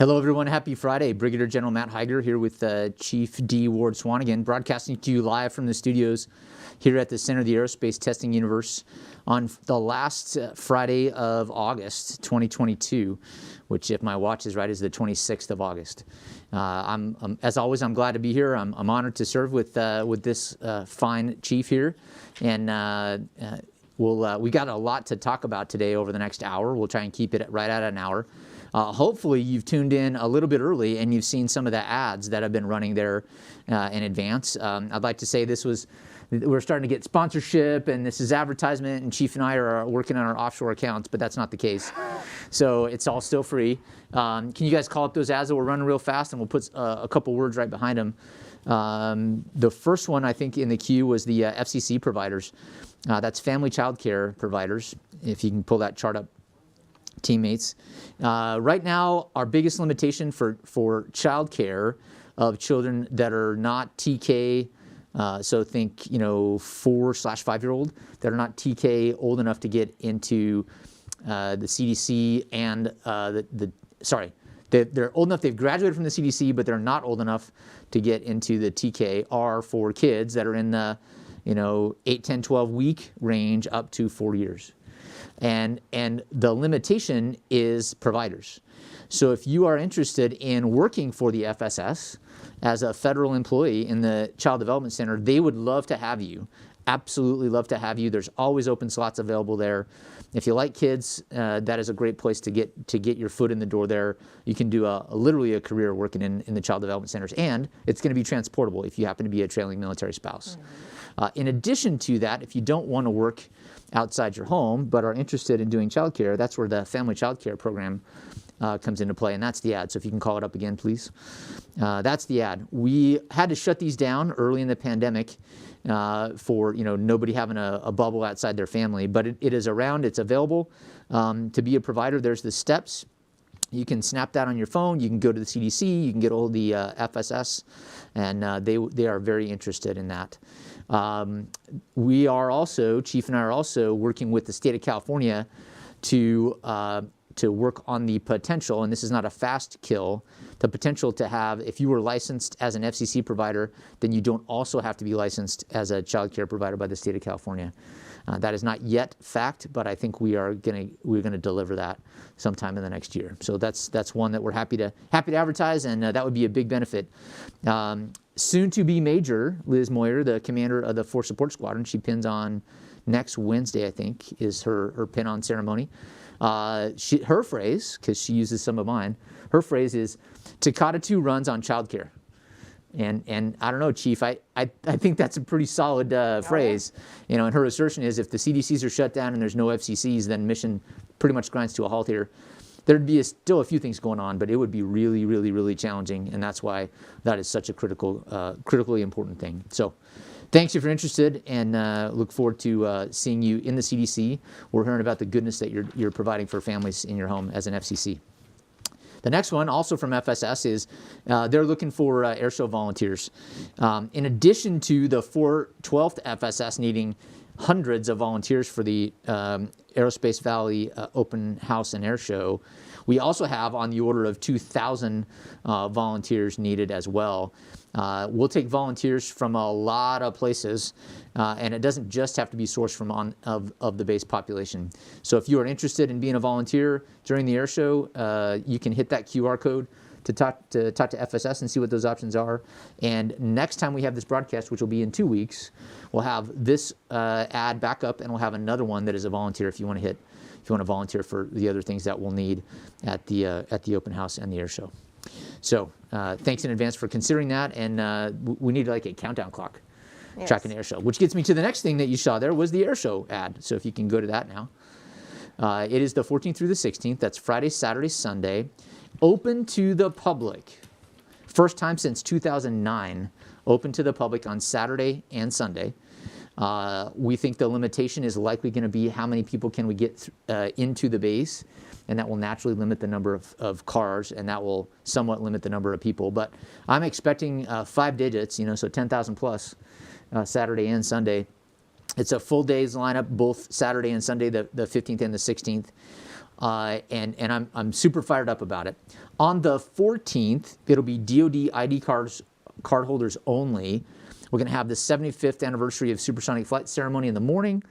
Hello, everyone. Happy Friday. Brigadier General Matt Higer here with Chief D. Ward-Swanigan, broadcasting to you live from the studios here at the Center of the Aerospace Testing Universe on the last Friday of August 2022, which, if my watch is right, is the 26th of August. As always, I'm glad to be here. I'm honored to serve with this fine chief here, and we got a lot to talk about today over the next hour. We'll try and keep it right at an hour. Hopefully you've tuned in a little bit early and you've seen some of the ads that have been running there in advance. I'd like to say we're starting to get sponsorship and this is advertisement, and Chief and I are working on our offshore accounts, but that's not the case. So it's all still free. Can you guys call up those ads that we're running real fast, and we'll put a couple words right behind them. The first one I think in the queue was the FCC providers. That's family child care providers, if you can pull that chart up, teammates. Right now, our biggest limitation for child care of children that are not TK, so think 4/5-year-old, that are not TK old enough to get into the CDC, and they're old enough, they've graduated from the CDC, but they're not old enough to get into the TK, are for kids that are in the 8, 10, 12 week range up to 4 years. And the limitation is providers. So if you are interested in working for the FSS as a federal employee in the Child Development Center, they would love to have you. Absolutely love to have you. There's always open slots available there. If you like kids, that is a great place to get your foot in the door there. You can do literally a career working in the Child Development Centers, and it's going to be transportable if you happen to be a trailing military spouse. In addition to that, if you don't want to work outside your home but are interested in doing child care, that's where the Family Child Care Program comes into play, and that's the ad. So if you can call it up again, please. That's the ad. We had to shut these down early in the pandemic for nobody having a bubble outside their family, but it is around. It's available to be a provider. There's the steps. You can snap that on your phone. You can go to the CDC. You can get all the FSS, and they are very interested in that. We are also, Chief and I are also working with the state of California to work on the potential, and this is not a fast kill, the potential to have, if you were licensed as an FCC provider, then you don't also have to be licensed as a child care provider by the state of California. That is not yet fact, but I think we're gonna deliver that sometime in the next year. So that's one that we're happy to advertise, and that would be a big benefit. Soon to be Major Liz Moyer, the commander of the Force Support Squadron, she pins on next Wednesday, I think, is her pin-on ceremony. Her phrase, because she uses some of mine, her phrase is, Takata 2 runs on childcare. And I don't know, Chief, I think that's a pretty solid phrase. And her assertion is, if the CDCs are shut down and there's no FCCs, then mission pretty much grinds to a halt here. There'd be still a few things going on, but it would be really, really, really challenging, and that's why that is such a critically important thing. So thanks if you're interested, and look forward to seeing you in the CDC. We're hearing about the goodness that you're providing for families in your home as an FCC. The next one, also from FSS, is they're looking for airshow volunteers. In addition to the 412th FSS needing hundreds of volunteers for the Aerospace Valley Open House and Air Show, we also have on the order of 2,000 volunteers needed as well. We'll take volunteers from a lot of places, and it doesn't just have to be sourced from of the base population. So if you are interested in being a volunteer during the air show, you can hit that QR code to talk to FSS and see what those options are. And next time we have this broadcast, which will be in 2 weeks, we'll have this ad back up, and we'll have another one that is a volunteer if you want to volunteer for the other things that we'll need at the open house and the air show. So thanks in advance for considering that, and we need like a countdown clock. Yes. Tracking the air show, which gets me to the next thing that you saw there was the air show ad. So if you can go to that now. It is the 14th through the 16th. That's Friday, Saturday, Sunday. Open to the public. First time since 2009, open to the public on Saturday and Sunday. We think the limitation is likely going to be how many people can we get into the base, and that will naturally limit the number of cars, and that will somewhat limit the number of people. But I'm expecting 5 digits, so 10,000 plus Saturday and Sunday. It's a full day's lineup, both Saturday and Sunday, the 15th and the 16th. and I'm super fired up about it. On the 14th, it'll be DoD ID cardholders only. We're going to have the 75th anniversary of supersonic flight ceremony in the morning.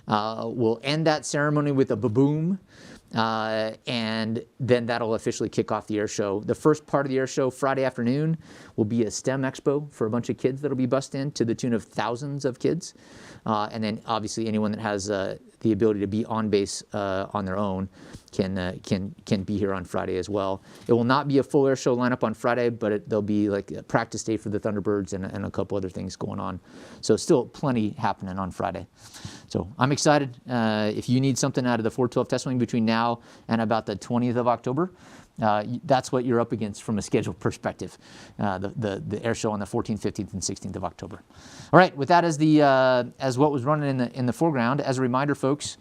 We'll end that ceremony with a ba-boom. And then that'll officially kick off the air show. The first part of the air show, Friday afternoon, will be a STEM expo for a bunch of kids that'll be bussed in to the tune of thousands of kids. And then obviously anyone that has the ability to be on base on their own can be here on Friday as well. It will not be a full air show lineup on Friday, but there'll be like a practice day for the Thunderbirds and a couple other things going on. So still plenty happening on Friday. So I'm excited. If you need something out of the 412 test wing between now and about the 20th of October, that's what you're up against from a schedule perspective, the air show on the 14th, 15th, and 16th of October. All right, with that as what was running in the foreground, as a reminder, folks,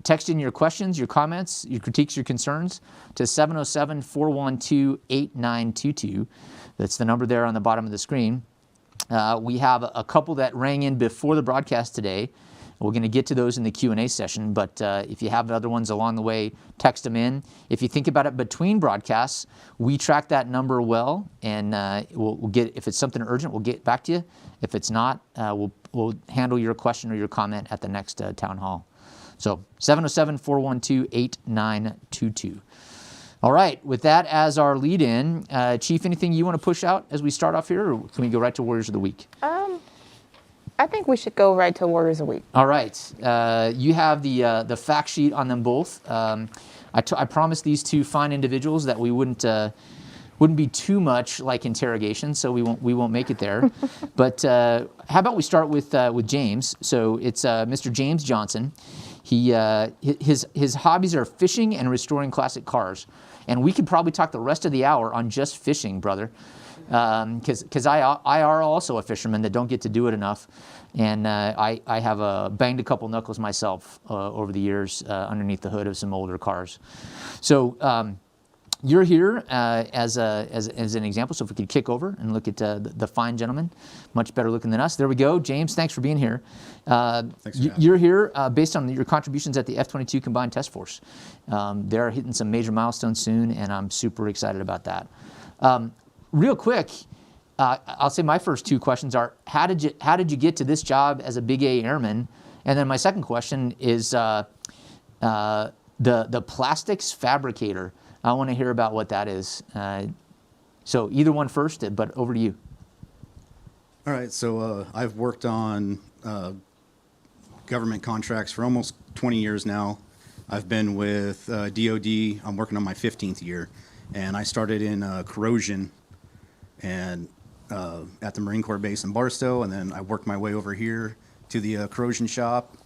text in your questions, your comments, your critiques, your concerns to 707-412-8922. That's the number there on the bottom of the screen. We have a couple that rang in before the broadcast today. We're going to get to those in the Q&A session, but if you have other ones along the way, text them in. If you think about it between broadcasts, we track that number well, and we'll get, if it's something urgent, we'll get back to you. If it's not, we'll handle your question or your comment at the next town hall. So 707-412-8922. All right, with that as our lead-in, Chief, anything you want to push out as we start off here, or can we go right to Warriors of the Week? I think we should go right to Warriors of the Week. All right, you have the fact sheet on them both. I promised these two fine individuals that we wouldn't be too much like interrogation, so we won't make it there. But how about we start with James? So it's Mr. James Johnson. His hobbies are fishing and restoring classic cars. And we could probably talk the rest of the hour on just fishing, brother. Because I are also a fisherman that don't get to do it enough. And I have banged a couple knuckles myself over the years underneath the hood of some older cars. So you're here as an example. So if we could kick over and look at the fine gentleman, much better looking than us. There we go. James, thanks for being here. You're here based on your contributions at the F-22 Combined Task Force. They're hitting some major milestones soon, and I'm super excited about that. Real quick, I'll say my first two questions are, how did you get to this job as a Big A Airman? And then my second question is the plastics fabricator. I want to hear about what that is. So either one first, but over to you. All right, so I've worked on government contracts for almost 20 years now. I've been with DoD. I'm working on my 15th year, and I started in corrosion and at the Marine Corps base in Barstow, and then I worked my way over here to the corrosion shop,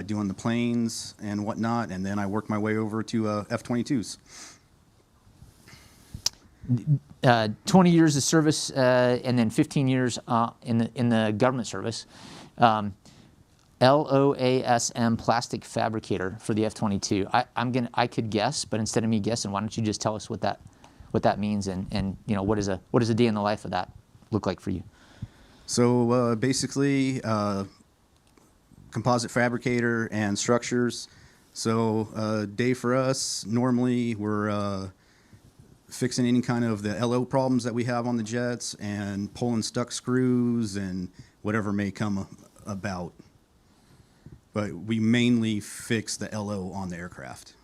doing the planes and whatnot, and then I worked my way over to F-22s. 20 years of service and then 15 years in the government service. LOASM, plastic fabricator for the F-22. I could guess, but instead of me guessing, why don't you just tell us what that means and you know what does a day in the life of that look like for you? So basically, composite fabricator and structures. So day for us, normally we're fixing any kind of the LO problems that we have on the jets and pulling stuck screws and whatever may come about. But we mainly fix the LO on the aircraft.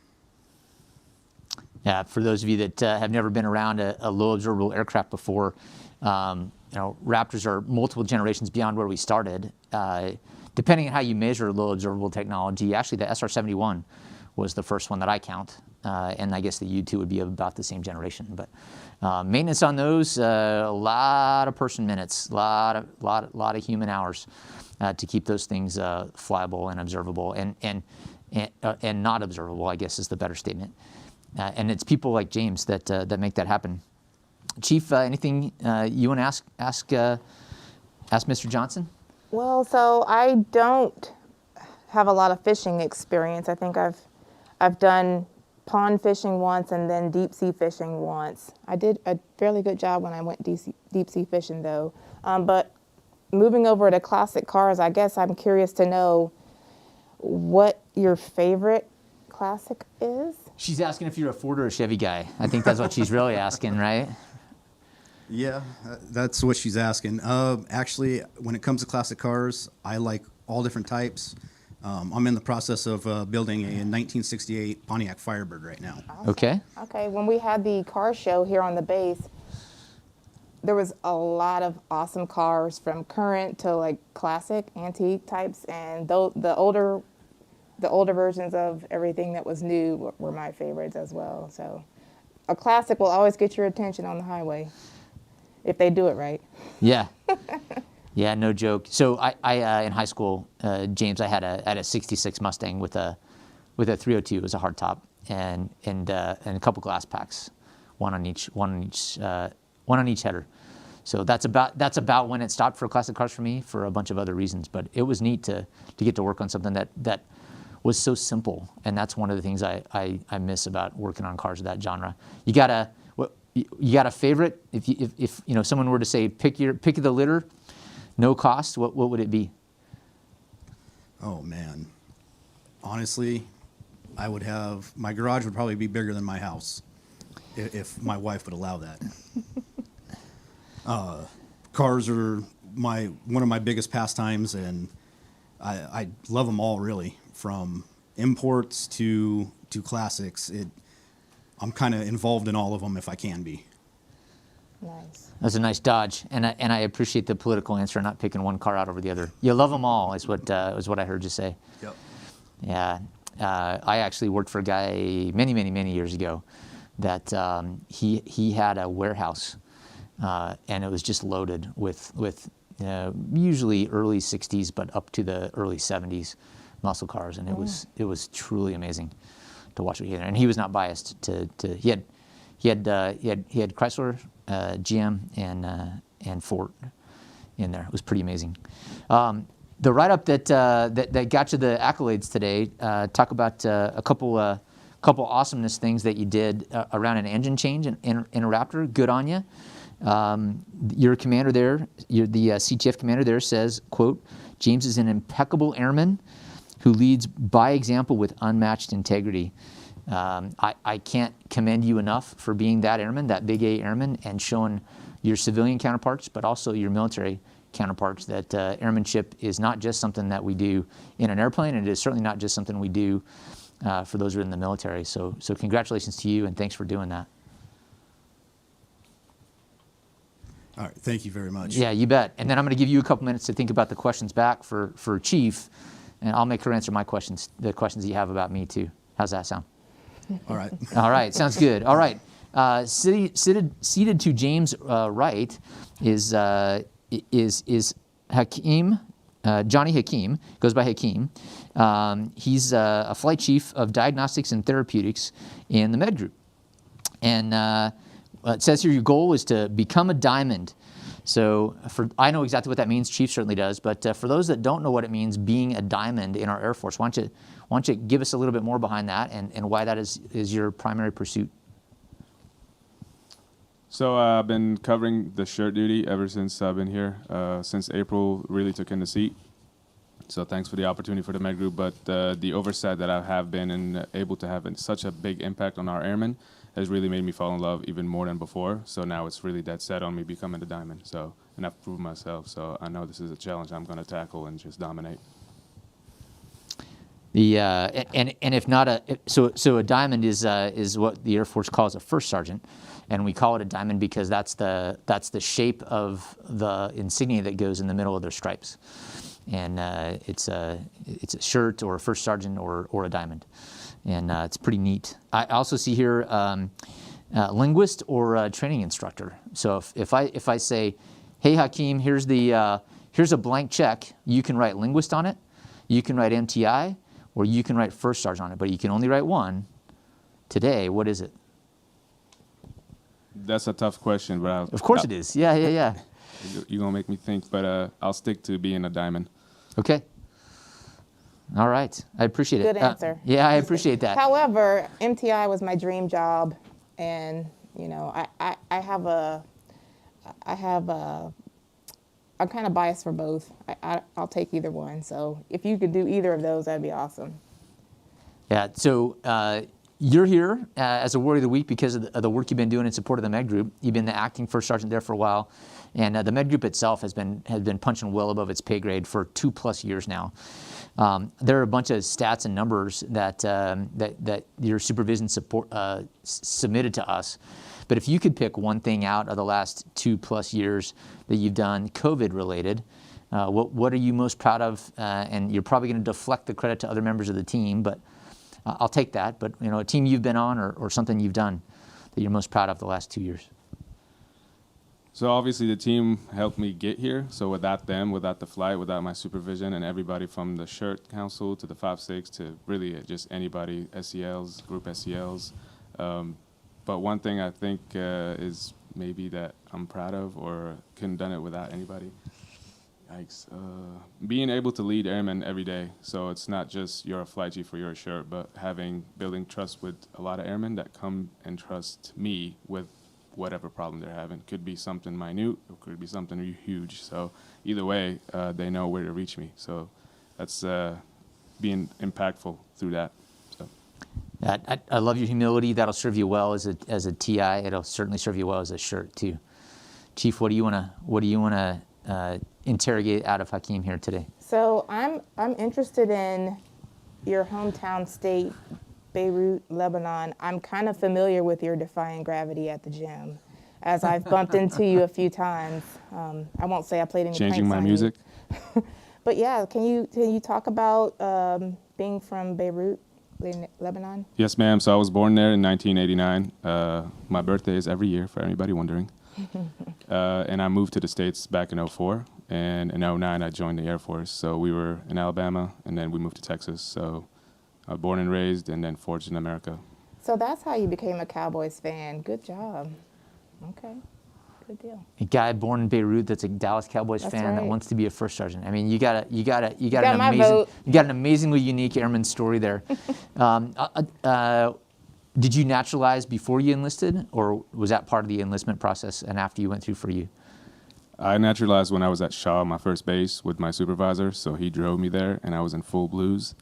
Yeah, for those of you that have never been around a low observable aircraft before, Raptors are multiple generations beyond where we started. Depending on how you measure low observable technology, actually the SR-71 was the first one that I count, and I guess the U-2 would be about the same generation. But maintenance on those, a lot of person minutes, a lot of human hours to keep those things flyable and observable, and not observable, I guess is the better statement. And it's people like James that make that happen. Chief, anything you want to ask Mr. Johnson? Well, so I don't have a lot of fishing experience. I think I've done pond fishing once and then deep sea fishing once. I did a fairly good job when I went deep sea fishing though. But moving over to classic cars, I guess I'm curious to know what your favorite classic is? She's asking if you're a Ford or a Chevy guy. I think that's what she's really asking, right? Yeah, that's what she's asking. Actually, when it comes to classic cars, I like all different types. I'm in the process of building a 1968 Pontiac Firebird right now. Okay. Okay, when we had the car show here on the base, there was a lot of awesome cars from current to like classic, antique types, and the older versions of everything that was new were my favorites as well. So a classic will always get your attention on the highway if they do it right. Yeah. Yeah, no joke. So I in high school, James, I had a '66 Mustang with a 302. It was a hardtop and a couple glass packs, one on each header. So that's about when it stopped for classic cars for me, for a bunch of other reasons. But it was neat to get to work on something that was so simple, and that's one of the things I miss about working on cars of that genre. You got a favorite? If someone were to say pick the litter, no cost, what would it be? Oh man, honestly, my garage would probably be bigger than my house, if my wife would allow that. Cars are one of my biggest pastimes, and I love them all, really, from imports to classics. I'm kind of involved in all of them if I can be. Nice. That's a nice dodge, and I appreciate the political answer, not picking one car out over the other. You love them all, is what I heard you say. Yep. Yeah, I actually worked for a guy many years ago that he had a warehouse, and it was just loaded with usually early '60s, but up to the early '70s muscle cars, and it was truly amazing to watch what he had. And he was not biased he had Chrysler, GM, and Ford in there. It was pretty amazing. The write-up that got you the accolades today, talk about a couple awesomeness things that you did around an engine change in a Raptor. Good on you. Your commander there, the CTF commander there says, quote, "James is an impeccable airman who leads by example with unmatched integrity." I can't commend you enough for being that airman, that big A airman, and showing your civilian counterparts, but also your military counterparts, that airmanship is not just something that we do in an airplane, and it is certainly not just something we do for those who are in the military. So congratulations to you, and thanks for doing that. All right, thank you very much. Yeah, you bet. And then I'm going to give you a couple minutes to think about the questions back for Chief, and I'll make her answer the questions that you have about me too. How's that sound? All right. All right, sounds good. All right, seated to James' right is Hakeem, Johnny Hakeem, goes by Hakeem. He's a flight chief of diagnostics and therapeutics in the Med Group. And it says here your goal is to become a diamond. So I know exactly what that means. Chief certainly does. But for those that don't know what it means being a diamond in our Air Force, why don't you give us a little bit more behind that and why that is your primary pursuit? So I've been covering the shirt duty ever since I've been here. Since April, really took in the seat. So thanks for the opportunity for the Med Group. But the oversight that I have been and able to have such a big impact on our airmen has really made me fall in love even more than before. So now it's really dead set on me becoming a diamond. And I've proved myself. So I know this is a challenge I'm going to tackle and just dominate. And if not so a diamond is what the Air Force calls a first sergeant, and we call it a diamond because that's the shape of the insignia that goes in the middle of their stripes, and it's a shirt or a first sergeant or a diamond, and it's pretty neat. I also see here linguist or a training instructor. So if I say, hey Hakeem, here's a blank check, you can write linguist on it, you can write MTI, or you can write first sergeant on it, but you can only write one. Today, what is it? That's a tough question, but of course it is. Yeah. You're going to make me think, but I'll stick to being a diamond. Okay. All right. I appreciate it. Good answer. Yeah, I appreciate that. However, MTI was my dream job, and I'm kind of biased for both. I'll take either one. So if you could do either of those, that'd be awesome. Yeah, so you're here as a Warrior of the Week because of the work you've been doing in support of the Med Group. You've been the acting first sergeant there for a while, and the Med Group itself has been punching well above its pay grade for 2+ years now. There are a bunch of stats and numbers that your supervision support submitted to us. But if you could pick one thing out of the last 2+ years that you've done COVID related, what are you most proud of? And you're probably going to deflect the credit to other members of the team, but I'll take that. But a team you've been on or something you've done that you're most proud of the last 2 years. So obviously the team helped me get here. So without them, without the flight, without my supervision, and everybody from the Shirt Council to the 5-6 to really just anybody, SELs, group SELs. But one thing I think is maybe that I'm proud of or couldn't done it without anybody. Yikes. Being able to lead airmen every day. So it's not just you're a flight chief or you're a shirt, but building trust with a lot of airmen that come and trust me with whatever problem they're having. Could be something minute, or could be something huge. So either way, they know where to reach me. So that's being impactful through that. So. I love your humility. That'll serve you well as a TI. It'll certainly serve you well as a shirt too. Chief, what do you want to interrogate out of Hakeem here today? So I'm interested in your hometown state, Beirut, Lebanon. I'm kind of familiar with your Defying Gravity at the gym, as I've bumped into you a few times. I won't say I played any Changing pranks my on music. You. But yeah, can you talk about being from Beirut, Lebanon? Yes, ma'am. So I was born there in 1989. My birthday is every year, for anybody wondering. And I moved to the States back in 2004. And in 2009, I joined the Air Force. So we were in Alabama, and then we moved to Texas. So I was born and raised and then forged in America. So that's how you became a Cowboys fan. Good job. Okay. Good deal. A guy born in Beirut that's a Dallas Cowboys That's fan that right. wants to be a first sergeant. I mean, you got my vote. an amazingly unique airman story there. Did you naturalize before you enlisted, or was that part of the enlistment process and after you went through for you? I naturalized when I was at Shaw, my first base, with my supervisor. So he drove me there, and I was in full blues.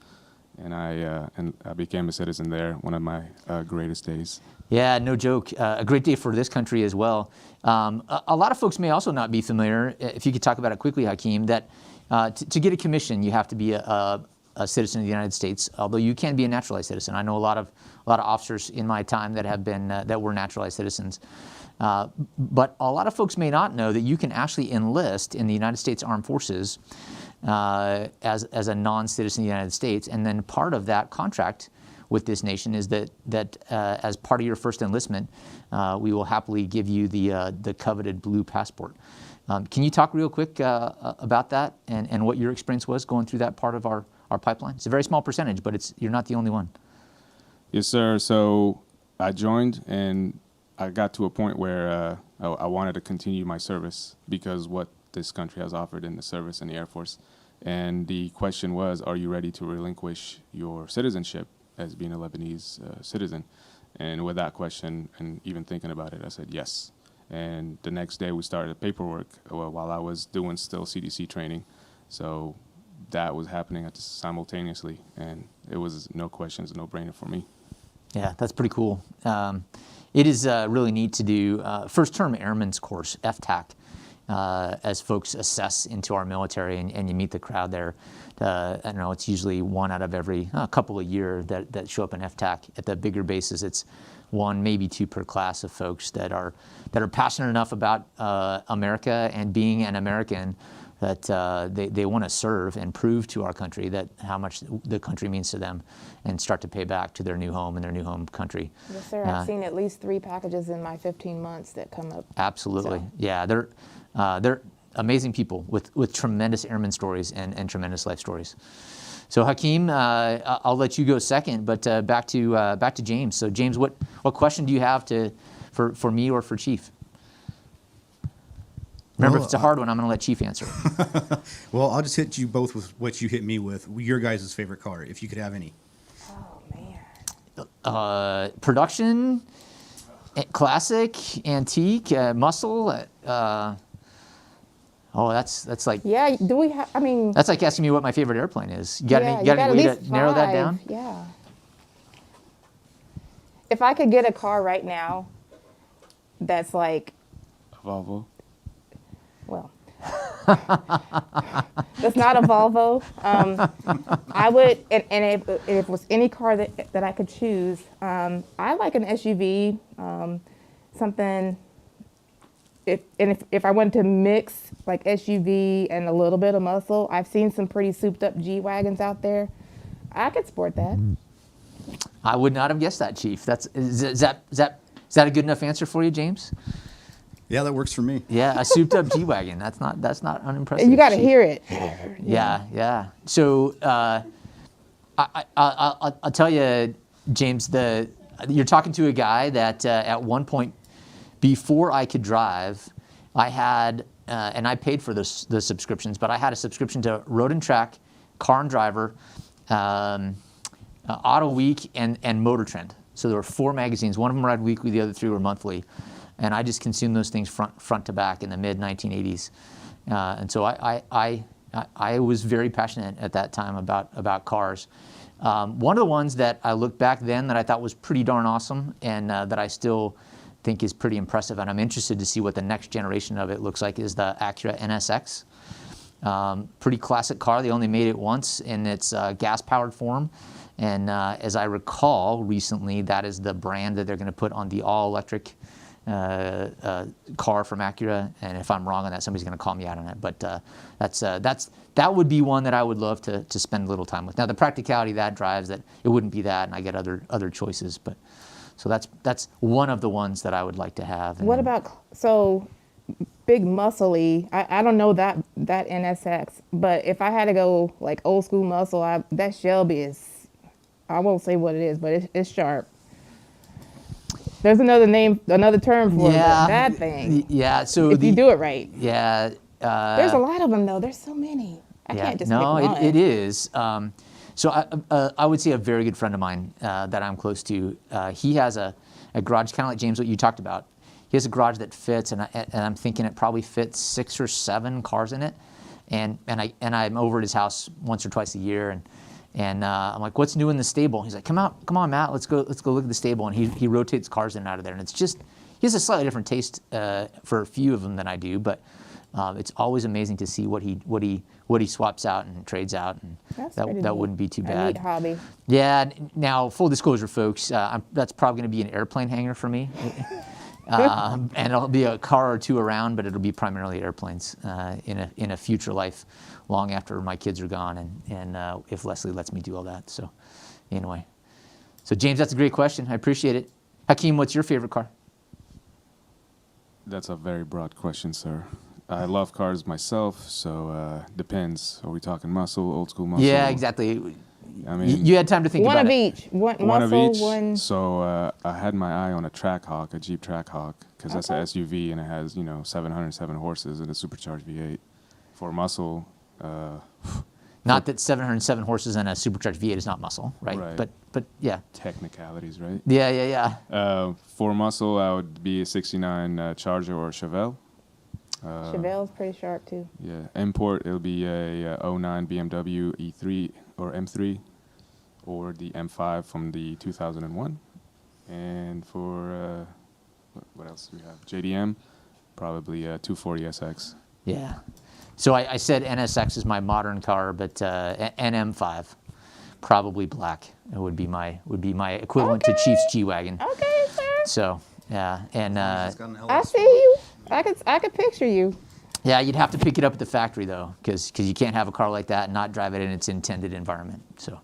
And I became a citizen there, one of my greatest days. Yeah, no joke. A great day for this country as well. A lot of folks may also not be familiar, if you could talk about it quickly, Hakeem, that to get a commission, you have to be a citizen of the United States, although you can be a naturalized citizen. I know a lot of officers in my time that have been that were naturalized citizens. But a lot of folks may not know that you can actually enlist in the United States Armed Forces as a non-citizen of the United States, and then part of that contract with this nation is that as part of your first enlistment, we will happily give you the coveted blue passport. Can you talk real quick about that and what your experience was going through that part of our pipeline? It's a very small percentage, but you're not the only one. Yes, sir. So I joined, and I got to a point where I wanted to continue my service because what this country has offered in the service in the Air Force. And the question was, are you ready to relinquish your citizenship as being a Lebanese citizen? And with that question, and even thinking about it, I said yes. And the next day we started paperwork while I was doing still CDC training. So that was happening simultaneously, and it was no questions, no brainer for me. Yeah, that's pretty cool. It is really neat to do first term airman's course, FTAC, as folks assess into our military and you meet the crowd there. I don't know, it's usually one out of every couple of years that show up in FTAC. At the bigger bases, it's one, maybe two per class of folks that are passionate enough about America and being an American that they want to serve and prove to our country that how much the country means to them and start to pay back to their new home and their new home country. Yes, sir. I've seen at least 3 packages in my 15 months that come up. Absolutely. So. Yeah, they're amazing people with tremendous airman stories and tremendous life stories. So Hakeem, I'll let you go second, but back to James. So James, what question do you have for me or for Chief? Remember, if it's a hard one, I'm going to let Chief answer. Well, I'll just hit you both with what you hit me with. Your guys' favorite car, if you could have any. Oh, man. Production, classic, antique, muscle. That's like. Yeah, do we have, I mean. That's like asking me what my favorite airplane is. You got any way at least to narrow that 5. down? Yeah. if I could get a car right now, that's like, Volvo. well, that's not a Volvo. I would, and if it was any car that I could choose, I like an SUV, something. If I wanted to mix like SUV and a little bit of muscle, I've seen some pretty souped up G wagons out there. I could sport that. I would not have guessed that, Chief. Is that a good enough answer for you, James? Yeah, that works for me. Yeah, a souped up G wagon. That's not unimpressive. You got to Chief. hear it. Yeah. So I'll tell you, James, you're talking to a guy that at one point, before I could drive, I had, and I paid for the subscriptions, but I had a subscription to Road and Track, Car and Driver, Auto Week, and Motor Trend. So there were 4 magazines. One of them read weekly, the other 3 were monthly. And I just consumed those things front to back in the mid-1980s. And so I was very passionate at that time about cars. One of the ones that I looked back then that I thought was pretty darn awesome and that I still think is pretty impressive, and I'm interested to see what the next generation of it looks like, is the Acura Nsx. Pretty classic car. They only made it once in its gas-powered form. And as I recall, recently, that is the brand that they're going to put on the all-electric car from Acura. And if I'm wrong on that, somebody's going to call me out on it. But that would be one that I would love to spend a little time with. Now, the practicality that drives that it wouldn't be that, and I get other choices. But so that's one of the ones that I would like to have. What about, so big muscly, I don't know that NSX, but if I had to go like old school muscle, that Shelby is, I won't say what it is, but it's sharp. There's another term for it, but that thing. Yeah, so if you do it right. Yeah. There's a lot of them though. There's so many. I can't just pick one. It is. So I would say a very good friend of mine that I'm close to, he has a garage, kind of like James, what you talked about. He has a garage that fits, and I'm thinking it probably fits 6 or 7 cars in it. And I'm over at his house once or twice a year, and I'm like, what's new in the stable? He's like, come on, Matt, let's go look at the stable. And he rotates cars in and out of there, and it's just, he has a slightly different taste for a few of them than I do, but it's always amazing to see what he swaps out and trades out, and that wouldn't be too bad. A neat hobby. Yeah. Now, full disclosure, folks, that's probably going to be an airplane hangar for me, and it'll be a car or 2 around, but it'll be primarily airplanes in a future life, long after my kids are gone, and if Leslie lets me do all that. So, anyway, James, that's a great question. I appreciate it. Hakeem, what's your favorite car? That's a very broad question, sir. I love cars myself, so depends. Are we talking muscle, old school muscle? Yeah, exactly. I mean, you had time to think One about of it. each. One of muscle, each. one. So I had my eye on a Trackhawk, a Jeep Trackhawk, because that's an SUV and it has 707 horses and a supercharged V8. For muscle, Not that 707 horses and a supercharged V8 is not muscle, right? Right. But yeah. technicalities, right? Yeah. For muscle, I would be a 69 Charger or a Chevelle. Chevelle's pretty sharp too. Yeah, import, it'll be a 09 BMW E3 or M3 or the M5 from the 2001. And for, what else do we have? JDM, probably a 240SX. Yeah. So I said NSX is my modern car, but NM5, probably black. It would be my equivalent to Chief's G-Wagon. Okay, sir. So yeah, and It's got an I LS see you. I could picture you. yeah, you'd have to pick it up at the factory though, because you can't have a car like that and not drive it in its intended environment. So,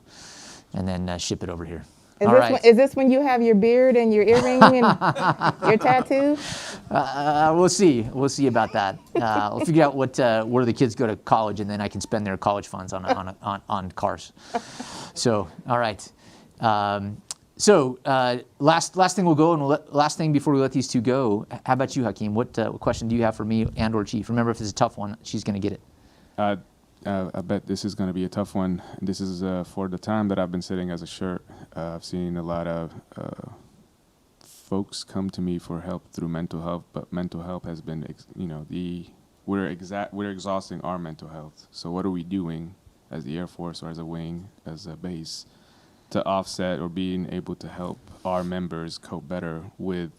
and then ship it over here. Is this when you have your beard and your earring and your tattoo? We'll see. We'll see about that. We'll figure out where the kids go to college, and then I can spend their college funds on cars. So, all right. Last thing we'll go, and last thing before we let these two go. How about you, Hakeem? What question do you have for me and/or Chief? Remember, if it's a tough one, she's going to get it. I bet this is going to be a tough one. This is for the time that I've been sitting as a shirt. I've seen a lot of folks come to me for help through mental health, but mental health has been, we're exhausting our mental health. So what are we doing as the Air Force or as a wing, as a base, to offset or being able to help our members cope better with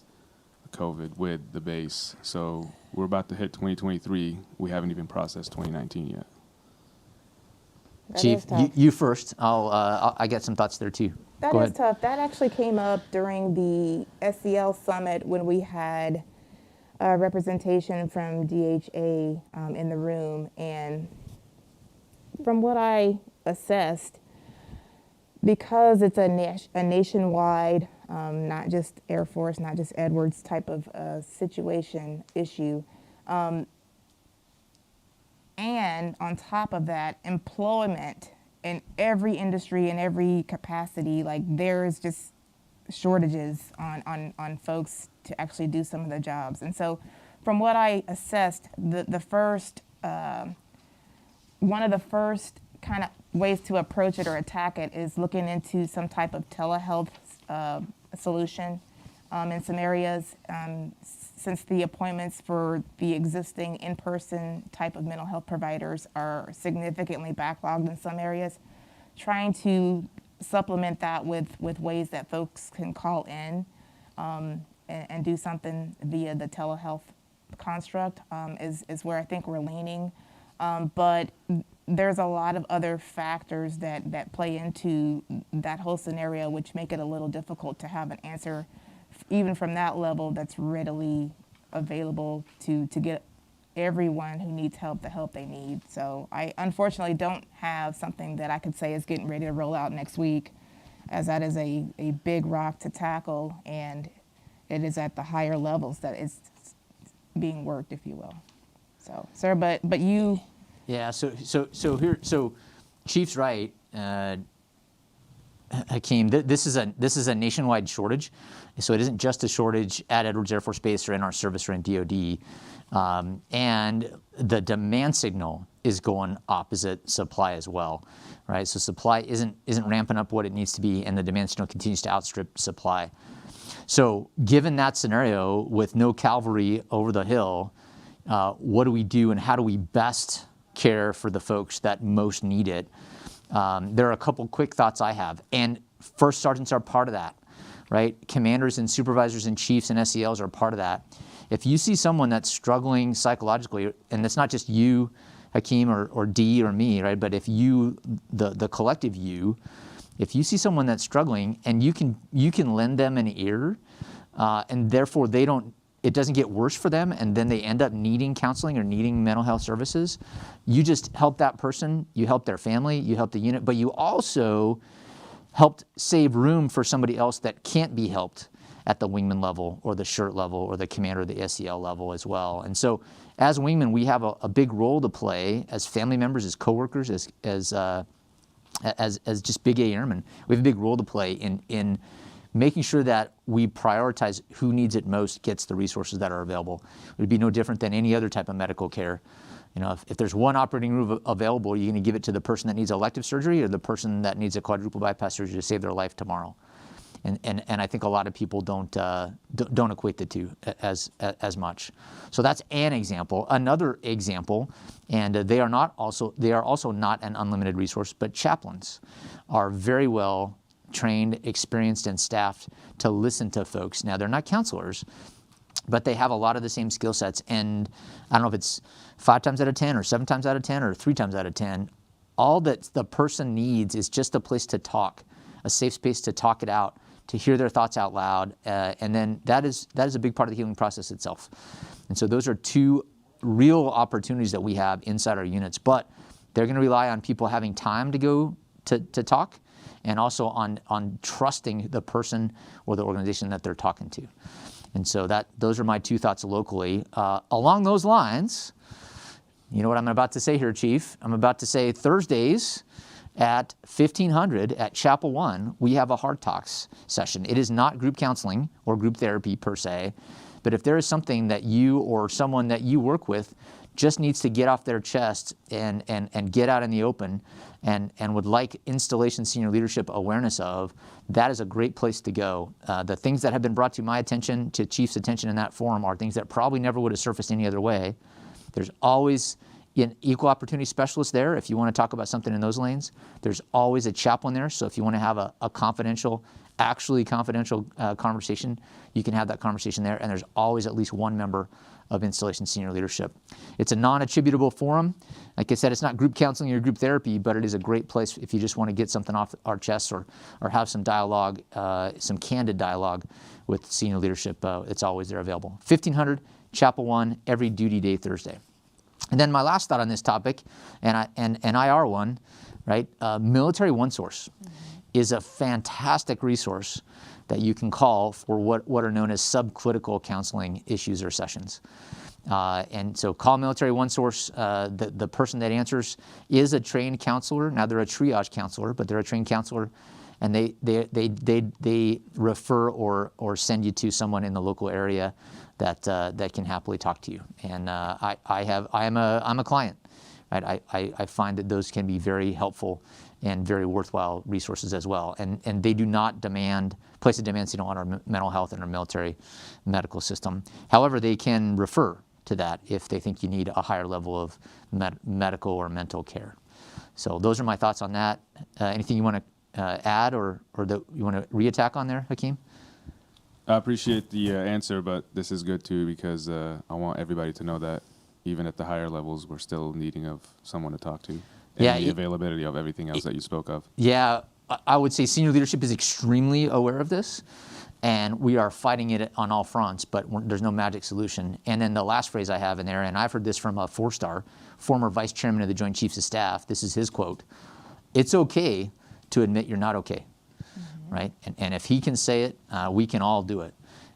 COVID, with the base. So we're about to hit 2023. We haven't even processed 2019 yet. That Chief, is tough. you first. I got some thoughts there too. That Go is ahead. tough. That actually came up during the SEL summit when we had representation from DHA in the room. And from what I assessed, because it's a nationwide, not just Air Force, not just Edwards type of issue, and on top of that, employment in every industry, in every capacity, like there's just shortages on folks to actually do some of the jobs. And so from what I assessed, the first, one of the first kind of ways to approach it or attack it is looking into some type of telehealth solution in some areas, since the appointments for the existing in-person type of mental health providers are significantly backlogged in some areas. Trying to supplement that with ways that folks can call in and do something via the telehealth construct is where I think we're leaning. But there's a lot of other factors that play into that whole scenario, which make it a little difficult to have an answer, even from that level, that's readily available to get everyone who needs help the help they need. So I unfortunately don't have something that I could say is getting ready to roll out next week, as that is a big rock to tackle, and it is at the higher levels that it's being worked, if you will. So, sir, but you. Yeah. So Chief's right. Hakeem, this is a nationwide shortage, so it isn't just a shortage at Edwards Air Force Base or in our service or in DoD, and the demand signal is going opposite supply as well, right? So supply isn't ramping up what it needs to be, and the demand signal continues to outstrip supply. So given that scenario, with no cavalry over the hill, what do we do, and how do we best care for the folks that most need it? There are a couple quick thoughts I have, and first sergeants are part of that, right? Commanders and supervisors and chiefs and SELs are part of that. If you see someone that's struggling psychologically, and it's not just you, Hakeem, or Dee or me, right? But if you, the collective you, if you see someone that's struggling and you can lend them an ear, and therefore it doesn't get worse for them, and then they end up needing counseling or needing mental health services, you just help that person, you help their family, you help the unit, but you also helped save room for somebody else that can't be helped at the wingman level or the shirt level or the commander or the SEL level as well. And so as wingmen, we have a big role to play as family members, as coworkers, as just big A airmen. We have a big role to play in making sure that we prioritize who needs it most gets the resources that are available. It would be no different than any other type of medical care. You know, if there's one operating room available, are you going to give it to the person that needs elective surgery or the person that needs a quadruple bypass surgery to save their life tomorrow? And I think a lot of people don't equate the two as much. So that's an example. Another example, and they are also not an unlimited resource, but chaplains are very well trained, experienced, and staffed to listen to folks. Now, they're not counselors, but they have a lot of the same skill sets. And I don't know if it's 5 times out of 10 or 7 times out of 10 or 3 times out of 10. All that the person needs is just a place to talk, a safe space to talk it out, to hear their thoughts out loud. And then that is a big part of the healing process itself. And so those are two real opportunities that we have inside our units. But they're going to rely on people having time to go to talk, and also on trusting the person or the organization that they're talking to. And so those are my 2 thoughts locally. Along those lines, you know what I'm about to say here, Chief? I'm about to say Thursdays at 1500 at Chapel 1, we have a Heart Talks session. It is not group counseling or group therapy per se, but if there is something that you or someone that you work with just needs to get off their chest and get out in the open and would like installation senior leadership awareness of, that is a great place to go. The things that have been brought to my attention, to Chief's attention in that forum, are things that probably never would have surfaced any other way. There's always an equal opportunity specialist there if you want to talk about something in those lanes. There's always a chaplain there, so if you want to have a confidential, actually confidential conversation, you can have that conversation there, and there's always at least one member of installation senior leadership. It's a non-attributable forum. Like I said, it's not group counseling or group therapy, but it is a great place if you just want to get something off our chests or have some dialogue, some candid dialogue with senior leadership. It's always there available. 1500 Chapel 1, every duty day Thursday. And then my last thought on this topic, and IR one, right? Military One Source is a fantastic resource that you can call for what are known as subclinical counseling issues or sessions. And so call Military One Source. The person that answers is a trained counselor. Now they're a triage counselor, but they're a trained counselor, and they refer or send you to someone in the local area that can happily talk to you. And I'm a client. Right? I find that those can be very helpful and very worthwhile resources as well. And they do not place a demand on our mental health and our military medical system. However, they can refer to that if they think you need a higher level of medical or mental care. So those are my thoughts on that. Anything you want to add or that you want to reattack on there, Hakeem? I appreciate the answer, but this is good too because I want everybody to know that even at the higher levels, we're still needing of someone to talk to. And the availability of everything else that you spoke of. Yeah, I would say senior leadership is extremely aware of this, and we are fighting it on all fronts, but there's no magic solution. And then the last phrase I have in there, and I've heard this from a 4-star, former vice chairman of the Joint Chiefs of Staff, this is his quote: "It's okay to admit you're not okay." Right? And if he can say it, we can all do it.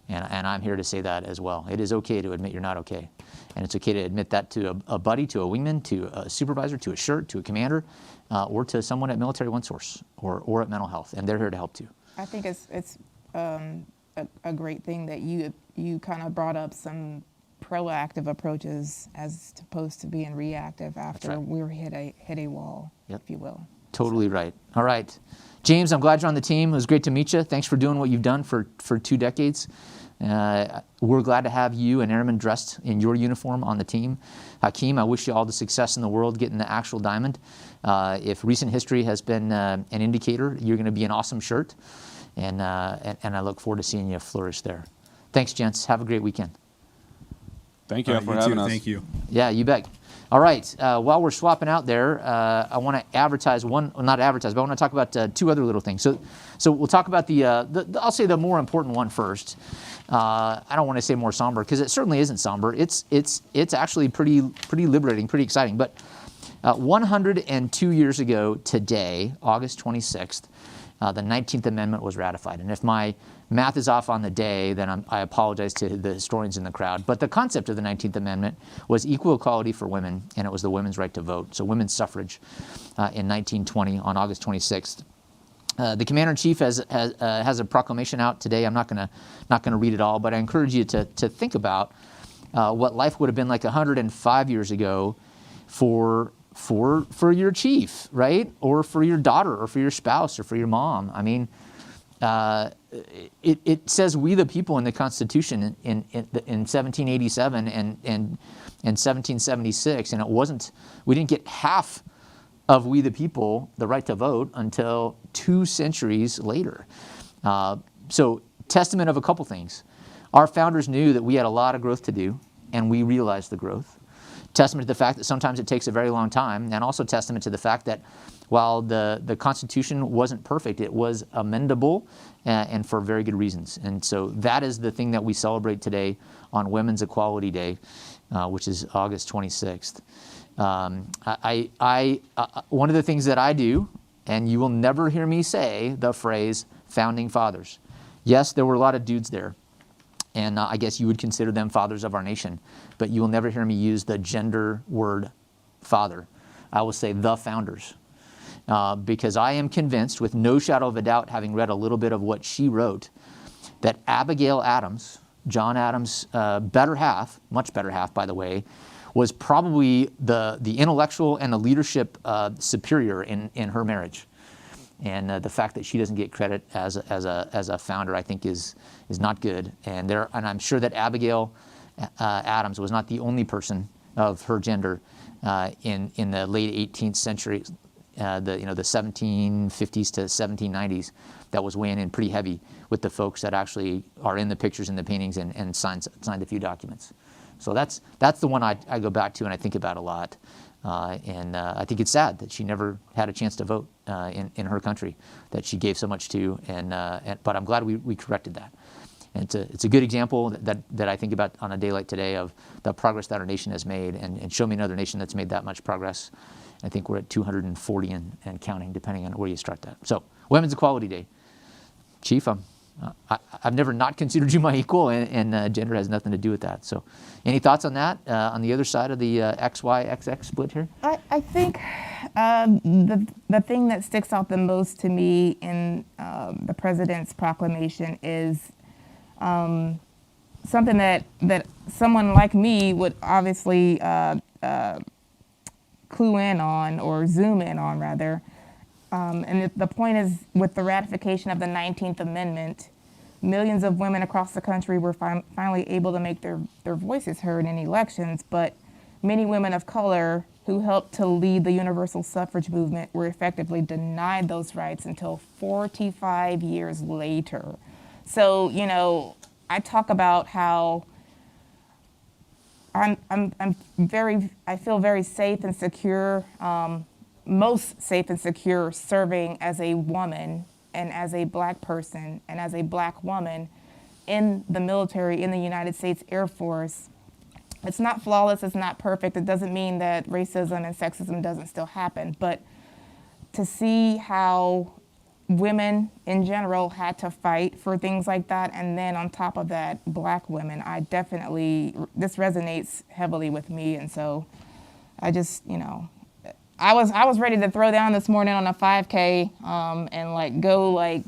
And I'm here to say that as well. It is okay to admit you're not okay. And it's okay to admit that to a buddy, to a wingman, to a supervisor, to a shirt, to a commander, or to someone at Military One Source or at Mental Health. And they're here to help too. I think it's a great thing that you kind of brought up some proactive approaches as opposed to being reactive after we were hit a wall, if you will. Totally right. All right. James, I'm glad you're on the team. It was great to meet you. Thanks for doing what you've done for 2 decades. We're glad to have you and Airman dressed in your uniform on the team. Hakeem, I wish you all the success in the world getting the actual diamond. If recent history has been an indicator, you're going to be an awesome shirt. And I look forward to seeing you flourish there. Thanks, gents. Have a great weekend. Thank you for having us. Thank you. Yeah, you bet. All right. While we're swapping out there, I want to advertise not advertise, but I want to talk about 2 other little things. So we'll talk about I'll say the more important one first. I don't want to say more somber because it certainly isn't somber. It's actually pretty liberating, pretty exciting. But 102 years ago today, August 26th, the 19th Amendment was ratified. And if my math is off on the day, then I apologize to the historians in the crowd. But the concept of the 19th Amendment was equal equality for women, and it was the women's right to vote. So women's suffrage in 1920 on August 26th. The Commander-in-Chief has a proclamation out today. I'm not gonna read it all, but I encourage you to think about what life would have been like 105 years ago for your chief, right? Or for your daughter, or for your spouse, or for your mom. I mean, it says "we the people" in the Constitution in 1787 and 1776, and we didn't get half of "we the people" the right to vote until 2 centuries later. So testament of a couple things. Our founders knew that we had a lot of growth to do, and we realized the growth. Testament to the fact that sometimes it takes a very long time, and also testament to the fact that while the Constitution wasn't perfect, it was amendable and for very good reasons. And so that is the thing that we celebrate today on Women's Equality Day, which is August 26th. One of the things that I do, and you will never hear me say the phrase "founding fathers." Yes, there were a lot of dudes there, and I guess you would consider them fathers of our nation, but you will never hear me use the gender word father. I will say the founders, because I am convinced, with no shadow of a doubt, having read a little bit of what she wrote, that Abigail Adams, John Adams' better half, much better half, by the way, was probably the intellectual and the leadership superior in her marriage. And the fact that she doesn't get credit as a founder, I think, is not good. And I'm sure that Abigail Adams was not the only person of her gender in the late 18th century, the 1750s to 1790s, that was weighing in pretty heavy with the folks that actually are in the pictures and the paintings and signed a few documents. So that's the one I go back to and I think about a lot. And I think it's sad that she never had a chance to vote in her country, that she gave so much to. But I'm glad we corrected that. And it's a good example that I think about on a day like today of the progress that our nation has made, and show me another nation that's made that much progress. I think we're at 240 and counting, depending on where you start that. So, Women's Equality Day. Chief, I've never not considered you my equal, and gender has nothing to do with that. So, any thoughts on that, on the other side of the XYXX split here? I think the thing that sticks out the most to me in the President's proclamation is something that someone like me would obviously clue in on, or zoom in on rather. And the point is, with the ratification of the 19th Amendment, millions of women across the country were finally able to make their voices heard in elections, but many women of color who helped to lead the universal suffrage movement were effectively denied those rights until 45 years later. So, you know, I talk about how I feel very safe and secure, most safe and secure serving as a woman and as a black person and as a black woman in the military, in the United States Air Force. It's not flawless, it's not perfect. It doesn't mean that racism and sexism doesn't still happen, but to see how women in general had to fight for things like that, and then on top of that, black women, this resonates heavily with me. And so I just, you know, I was ready to throw down this morning on a 5K and go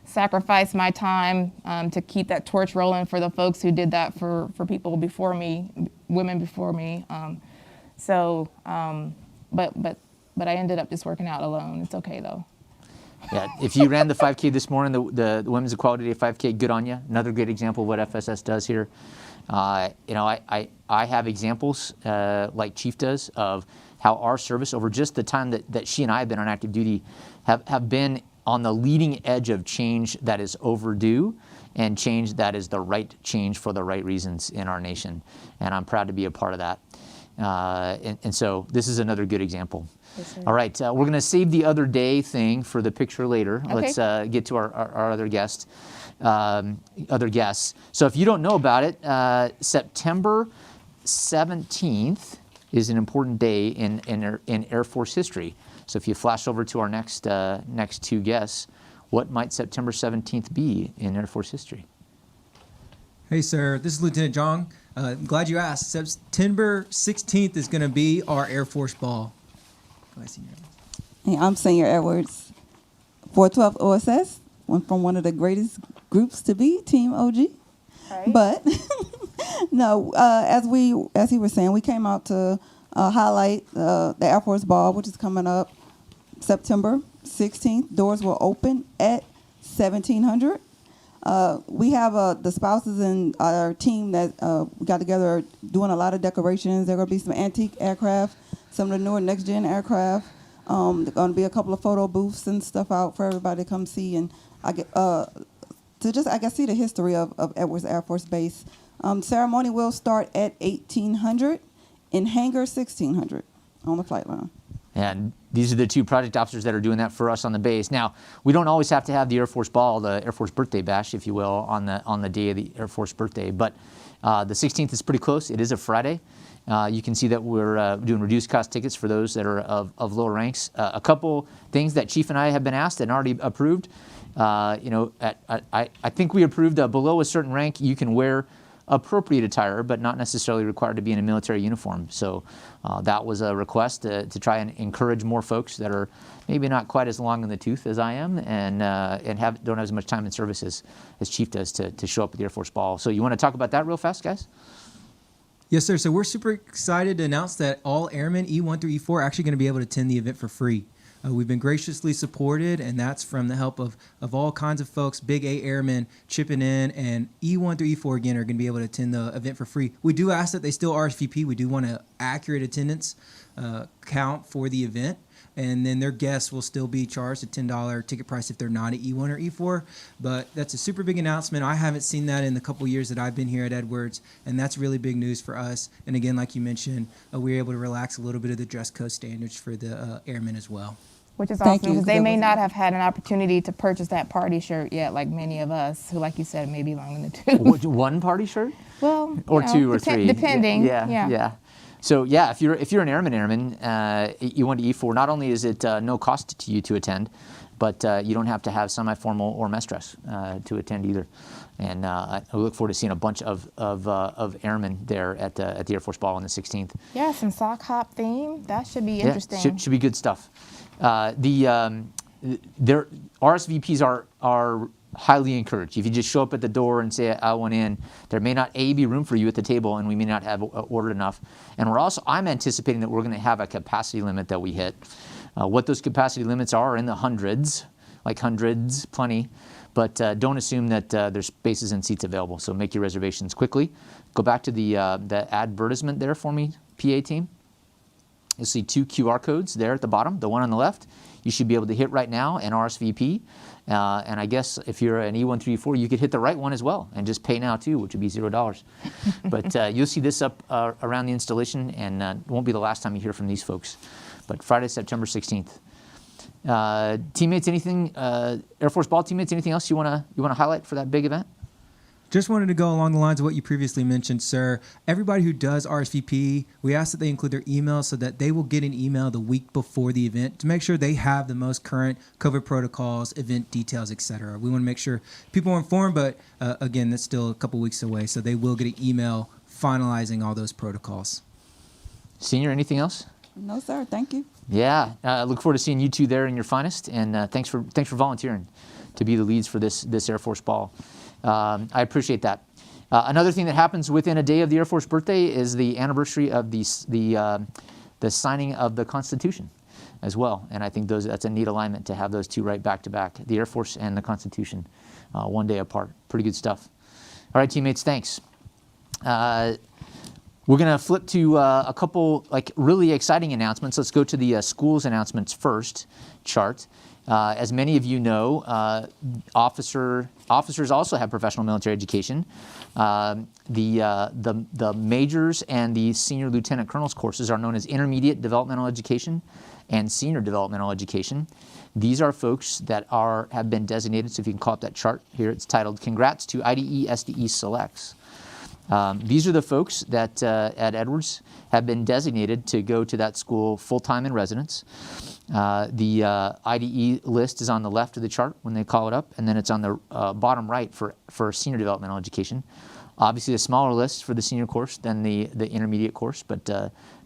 sacrifice my time to keep that torch rolling for the folks who did that for people before me, women before me. But I ended up just working out alone. It's okay though. Yeah, if you ran the 5K this morning, the Women's Equality Day 5K, good on you. Another great example of what FSS does here. You know, I have examples like Chief does of how our service over just the time that she and I have been on active duty have been on the leading edge of change that is overdue and change that is the right change for the right reasons in our nation. And I'm proud to be a part of that. And so this is another good example. Yes, all right, we're going to save the other day thing for the picture later. Okay. Let's get to our other guests. So if you don't know about it, September 17th is an important day in Air Force history. So if you flash over to our next two guests, what might September 17th be in Air Force history? Hey, sir. This is Lieutenant Jong. I'm glad you asked. September 16th is going to be our Air Force Ball. Hey, I'm Senior Edwards, 412 OSS, from one of the greatest groups to be, Team OG. Right. But no, as he was saying, we came out to highlight the Air Force Ball, which is coming up September 16th. Doors will open at 1700. We have the spouses and our team that we got together doing a lot of decorations. There are going to be some antique aircraft, some of the newer next-gen aircraft. There are going to be a couple of photo booths and stuff out for everybody to come see, and see the history of Edwards Air Force Base. Ceremony will start at 1800 in hangar 1600 on the flight line. And these are the two project officers that are doing that for us on the base. Now, we don't always have to have the Air Force Ball, the Air Force Birthday Bash, if you will, on the day of the Air Force birthday. But the 16th is pretty close. It is a Friday. You can see that we're doing reduced cost tickets for those that are of lower ranks. A couple things that Chief and I have been asked and already approved. I think we approved below a certain rank, you can wear appropriate attire, but not necessarily required to be in a military uniform. So that was a request to try and encourage more folks that are maybe not quite as long in the tooth as I am and don't have as much time in service as Chief does to show up at the Air Force Ball. So you want to talk about that real fast, guys? Yes, sir. So we're super excited to announce that all airmen E1 through E4 are actually going to be able to attend the event for free. We've been graciously supported, and that's from the help of all kinds of folks, Big A Airmen chipping in, and E1 through E4 again are going to be able to attend the event for free. We do ask that they still RSVP. We do want an accurate attendance count for the event. And then their guests will still be charged a $10 ticket price if they're not at E1 or E4. But that's a super big announcement. I haven't seen that in the couple years that I've been here at Edwards, and that's really big news for us. And again, like you mentioned, we were able to relax a little bit of the dress code standards for the airmen as well. Which is Thank awesome, you. because they That may was- not have had an opportunity to purchase that party shirt yet, like many of us, who, like you said, may be longing to do. One party shirt? Well, Or you know, two or three. depending. Yeah. So yeah, if you're an airman, E1 to E4, not only is it no cost to you to attend, but you don't have to have semi-formal or mess dress to attend either. And I look forward to seeing a bunch of airmen there at the Air Force Ball on the 16th. Yeah, some sock hop theme. That should be interesting. Yeah, should be good stuff. Their RSVPs are highly encouraged. If you just show up at the door and say, I want in, there may not be room for you at the table, and we may not have ordered enough. And I'm anticipating that we're going to have a capacity limit that we hit. What those capacity limits are in the hundreds, plenty. But don't assume that there's spaces and seats available. So make your reservations quickly. Go back to the advertisement there for me, PA team. You'll see 2 QR codes there at the bottom, the one on the left. You should be able to hit right now and RSVP. And I guess if you're an E134, you could hit the right one as well and just pay now too, which would be $0. But you'll see this up around the installation, and it won't be the last time you hear from these folks. But Friday, September 16th. Teammates, anything? Air Force Ball teammates, anything else you wanna highlight for that big event? Just wanted to go along the lines of what you previously mentioned, sir. Everybody who does RSVP, we ask that they include their email so that they will get an email the week before the event to make sure they have the most current COVID protocols, event details, etc. We want to make sure people are informed, but again, that's still a couple weeks away, so they will get an email finalizing all those protocols. Senior, anything else? No, sir. Thank you. Yeah, look forward to seeing you two there in your finest, and thanks for volunteering to be the leads for this Air Force Ball. I appreciate that. Another thing that happens within a day of the Air Force birthday is the anniversary of the signing of the Constitution as well, and I think that's a neat alignment to have those two right back to back, the Air Force and the Constitution, one day apart. Pretty good stuff. All right, teammates, thanks. We're going to flip to a couple really exciting announcements. Let's go to the schools announcements first chart. As many of you know, officers also have professional military education. The majors and the senior lieutenant colonel's courses are known as intermediate developmental education and senior developmental education. These are folks that have been designated, so if you can call up that chart here, it's titled Congrats to IDE SDE Selects. These are the folks that at Edwards have been designated to go to that school full-time in residence. The IDE list is on the left of the chart when they call it up, and then it's on the bottom right for senior developmental education. Obviously a smaller list for the senior course than the intermediate course, but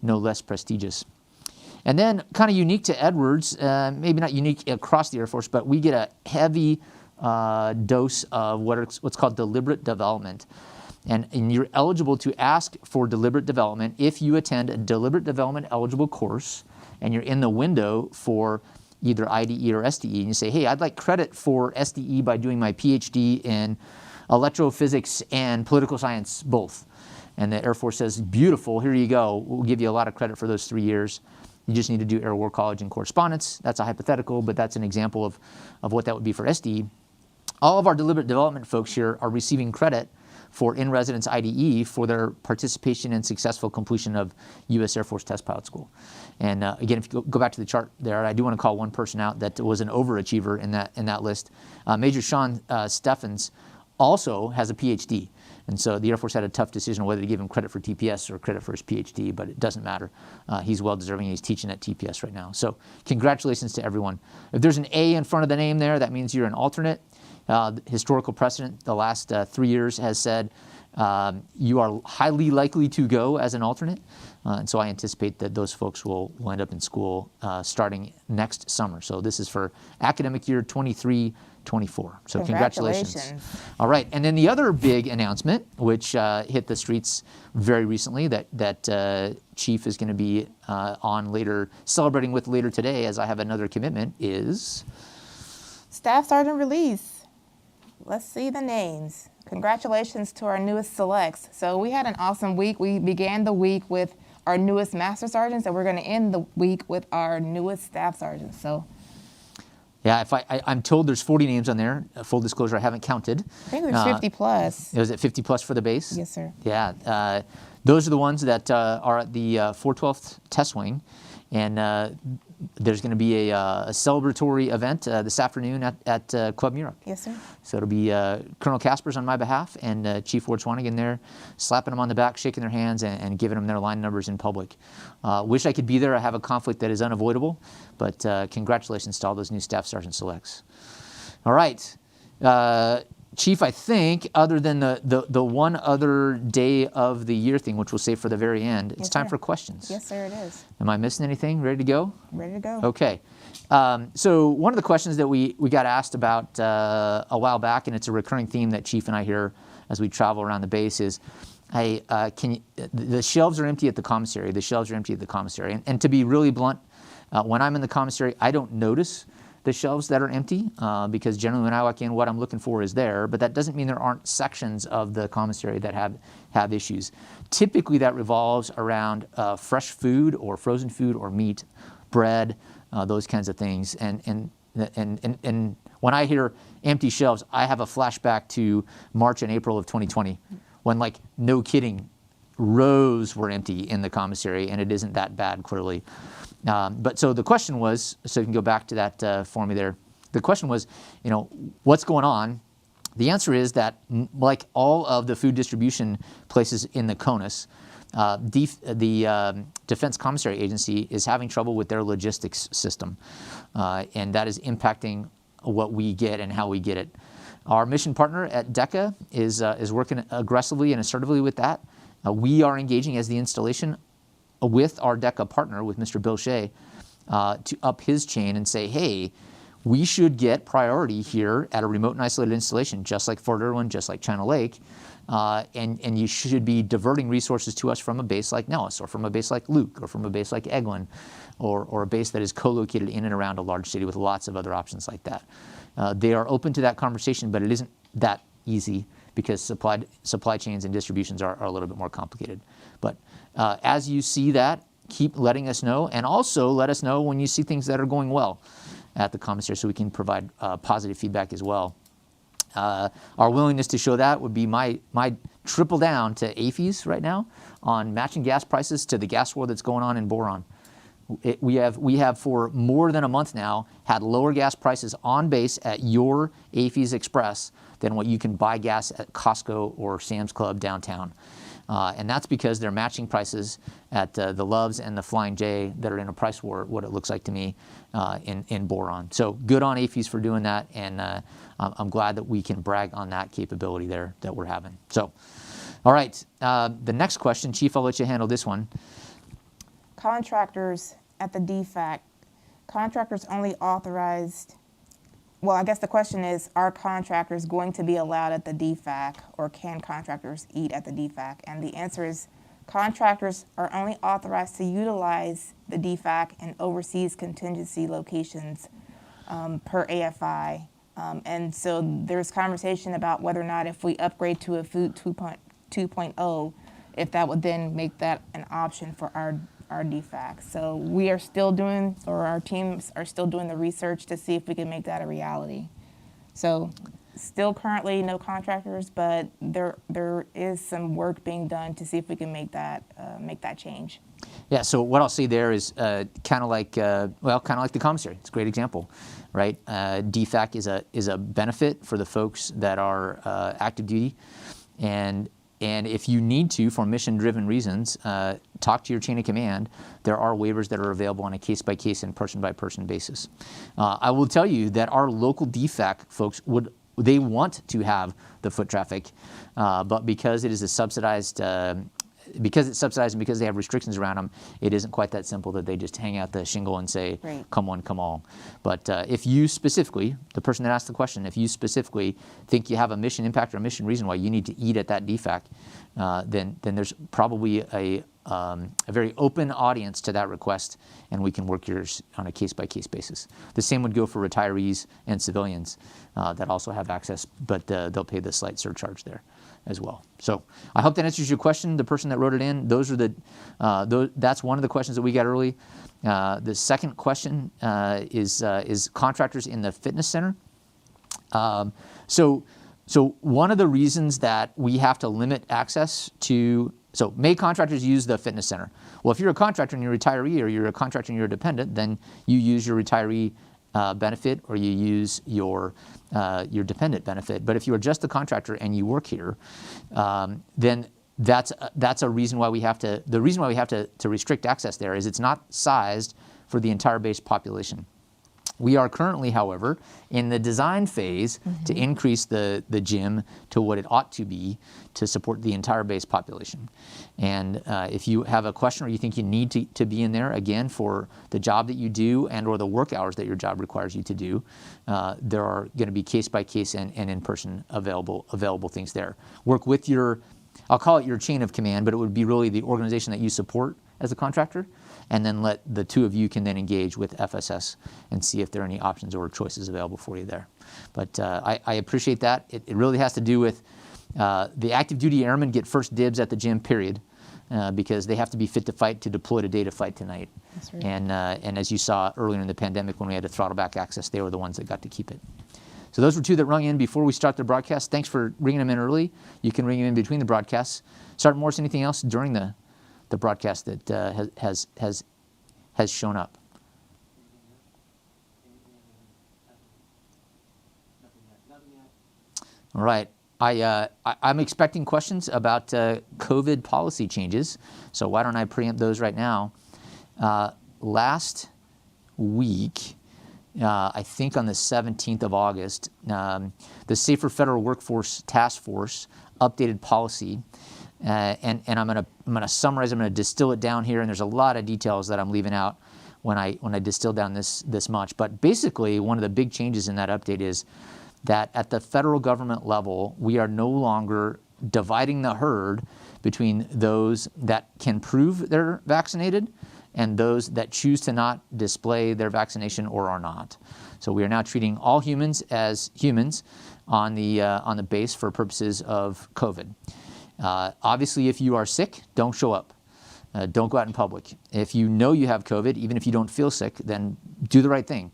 no less prestigious. And then kind of unique to Edwards, maybe not unique across the Air Force, but we get a heavy dose of what's called deliberate development. And you're eligible to ask for deliberate development if you attend a deliberate development eligible course and you're in the window for either IDE or SDE, and you say, hey, I'd like credit for SDE by doing my PhD in electrophysics and political science both. And the Air Force says, beautiful, here you go. We'll give you a lot of credit for those 3 years. You just need to do Air War College and correspondence. That's a hypothetical, but that's an example of what that would be for SDE. All of our deliberate development folks here are receiving credit for in-residence IDE for their participation and successful completion of U.S. Air Force Test Pilot School. And again, if you go back to the chart there, I do want to call one person out that was an overachiever in that list. Major Sean Steffens also has a PhD. And so the Air Force had a tough decision on whether to give him credit for TPS or credit for his PhD, but it doesn't matter. He's well-deserving. He's teaching at TPS right now. So congratulations to everyone. If there's an A in front of the name there, that means you're an alternate. Historical precedent the last 3 years has said you are highly likely to go as an alternate. And so I anticipate that those folks will end up in school starting next summer. So this is for academic year 23 24. So congratulations. Congratulations. All right, and then the other big announcement, which hit the streets very recently, that Chief is going to be on later, celebrating with later today, as I have another commitment, is Staff Sergeant release. Let's see the names. Congratulations to our newest selects. So we had an awesome week. We began the week with our newest Master Sergeants, and we're going to end the week with our newest Staff Sergeants. So yeah. If I'm told there's 40 names on there. Full disclosure, I haven't counted. I think there's 50 plus. Was it 50 plus for the base? Yes, sir. Yeah. Those are the ones that are at the 412th Test Wing, and there's going to be a celebratory event this afternoon at Club Muroc. Yes, sir. So it'll be Colonel Caspers on my behalf and Chief Ward-Swanigan there, slapping them on the back, shaking their hands, and giving them their line numbers in public. Wish I could be there. I have a conflict that is unavoidable, but congratulations to all those new Staff Sergeant selects. All right. Chief, I think, other than the one other day of the year thing, which we'll save for the very end, it's Yes, time sir. for questions. Yes, sir, it is. Am I missing anything? Ready to go? Ready to go. Okay. So one of the questions that we got asked about a while back, and it's a recurring theme that Chief and I hear as we travel around the base, is, hey, the shelves are empty at the commissary. The shelves are empty at the commissary. And to be really blunt, when I'm in the commissary, I don't notice the shelves that are empty because generally when I walk in, what I'm looking for is there. But that doesn't mean there aren't sections of the commissary that have issues. Typically, that revolves around fresh food or frozen food or meat, bread, those kinds of things. And when I hear empty shelves, I have a flashback to March and April of 2020, when, like, no kidding, rows were empty in the commissary, and it isn't that bad, clearly. But so the question was, so you can go back to that for me there. The question was, what's going on? The answer is that, like all of the food distribution places in the CONUS, the Defense Commissary Agency is having trouble with their logistics system, and that is impacting what we get and how we get it. Our mission partner at DECA is working aggressively and assertively with that. We are engaging as the installation with our DECA partner, with Mr. Bill Shea, to up his chain and say, hey, we should get priority here at a remote and isolated installation, just like Fort Irwin, just like China Lake, and you should be diverting resources to us from a base like Nellis, or from a base like Luke, or from a base like Eglin, or a base that is co-located in and around a large city with lots of other options like that. They are open to that conversation, but it isn't that easy because supply chains and distributions are a little bit more complicated. But as you see that, keep letting us know, and also let us know when you see things that are going well at the commissary so we can provide positive feedback as well. Our willingness to show that would be my triple down to AFES right now on matching gas prices to the gas war that's going on in Boron. We have for more than a month now had lower gas prices on base at your AFES Express than what you can buy gas at Costco or Sam's Club downtown. And that's because they're matching prices at the Loves and the Flying J that are in a price war, what it looks like to me, in Boron. So good on AFES for doing that, and I'm glad that we can brag on that capability there that we're having. So, all right, the next question, Chief, I'll let you handle this one. Contractors at the DFAC, contractors only authorized, well, I guess the question is, are contractors going to be allowed at the DFAC, or can contractors eat at the DFAC? And the answer is, contractors are only authorized to utilize the DFAC in overseas contingency locations per AFI. And so there's conversation about whether or not if we upgrade to a Food 2.0, if that would then make that an option for our DFAC. So we are still doing, or our teams are still doing the research to see if we can make that a reality. So still currently no contractors, but there is some work being done to see if we can make that change. Yeah, so what I'll say there is kind of like the commissary. It's a great example, right? DFAC is a benefit for the folks that are active duty, and if you need to, for mission-driven reasons, talk to your chain of command. There are waivers that are available on a case-by-case and person-by-person basis. I will tell you that our local DFAC folks they want to have the foot traffic, but because it is a subsidized because it's subsidized and because they have restrictions around them, it isn't quite that simple that they just hang out the shingle and say, Right. come one, come all. But if you specifically, the person that asked the question, if you specifically think you have a mission impact or a mission reason why you need to eat at that DFAC, then there's probably a very open audience to that request, and we can work yours on a case-by-case basis. The same would go for retirees and civilians that also have access, but they'll pay the slight surcharge there as well. So I hope that answers your question. The person that wrote it in, those are that's one of the questions that we got early. The second question is contractors in the fitness center. So one of the reasons that we have to limit access to, so may contractors use the fitness center? Well, if you're a contractor and you're a retiree, or you're a contractor and you're a dependent, then you use your retiree benefit, or you use your dependent benefit. But if you are just a contractor and you work here, then that's a reason why we have to. The reason why we have to restrict access there is it's not sized for the entire base population. We are currently, however, in the design phase to increase the gym to what it ought to be to support the entire base population. And if you have a question or you think you need to be in there, again, for the job that you do and or the work hours that your job requires you to do, there are going to be case-by-case and in-person available things there. Work with your, I'll call it your chain of command, but it would be really the organization that you support as a contractor, and then let the two of you can then engage with FSS and see if there are any options or choices available for you there. But I appreciate that. It really has to do with the active duty airmen get first dibs at the gym, period, because they have to be fit to fight, to deploy today, to fight tonight. That's right. And as you saw earlier in the pandemic when we had to throttle back access, they were the ones that got to keep it. So those were two that rung in before we start the broadcast. Thanks for ringing them in early. You can ring them in between the broadcasts. Sergeant Morris, anything else during the broadcast that has shown up? All right. I'm expecting questions about COVID policy changes, so why don't I preempt those right now? Last week, I think on the 17th of August, the Safer Federal Workforce Task Force updated policy. And I'm gonna summarize. I'm gonna distill it down here, and there's a lot of details that I'm leaving out when I distill down this much. But basically, one of the big changes in that update is that at the federal government level, we are no longer dividing the herd between those that can prove they're vaccinated and those that choose to not display their vaccination or are not. So we are now treating all humans as humans on the base for purposes of COVID. Obviously, if you are sick, don't show up. Don't go out in public. If you know you have COVID, even if you don't feel sick, then do the right thing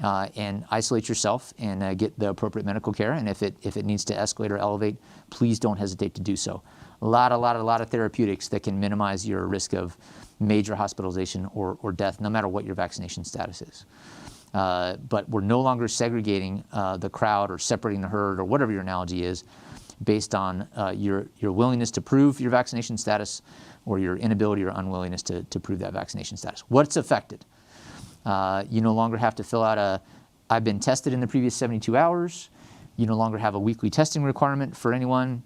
and isolate yourself and get the appropriate medical care. And if it needs to escalate or elevate, please don't hesitate to do so. A lot of therapeutics that can minimize your risk of major hospitalization or death, no matter what your vaccination status is. But we're no longer segregating the crowd or separating the herd or whatever your analogy is, based on your willingness to prove your vaccination status or your inability or unwillingness to prove that vaccination status. What's affected? You no longer have to fill out I've been tested in the previous 72 hours. You no longer have a weekly testing requirement for anyone.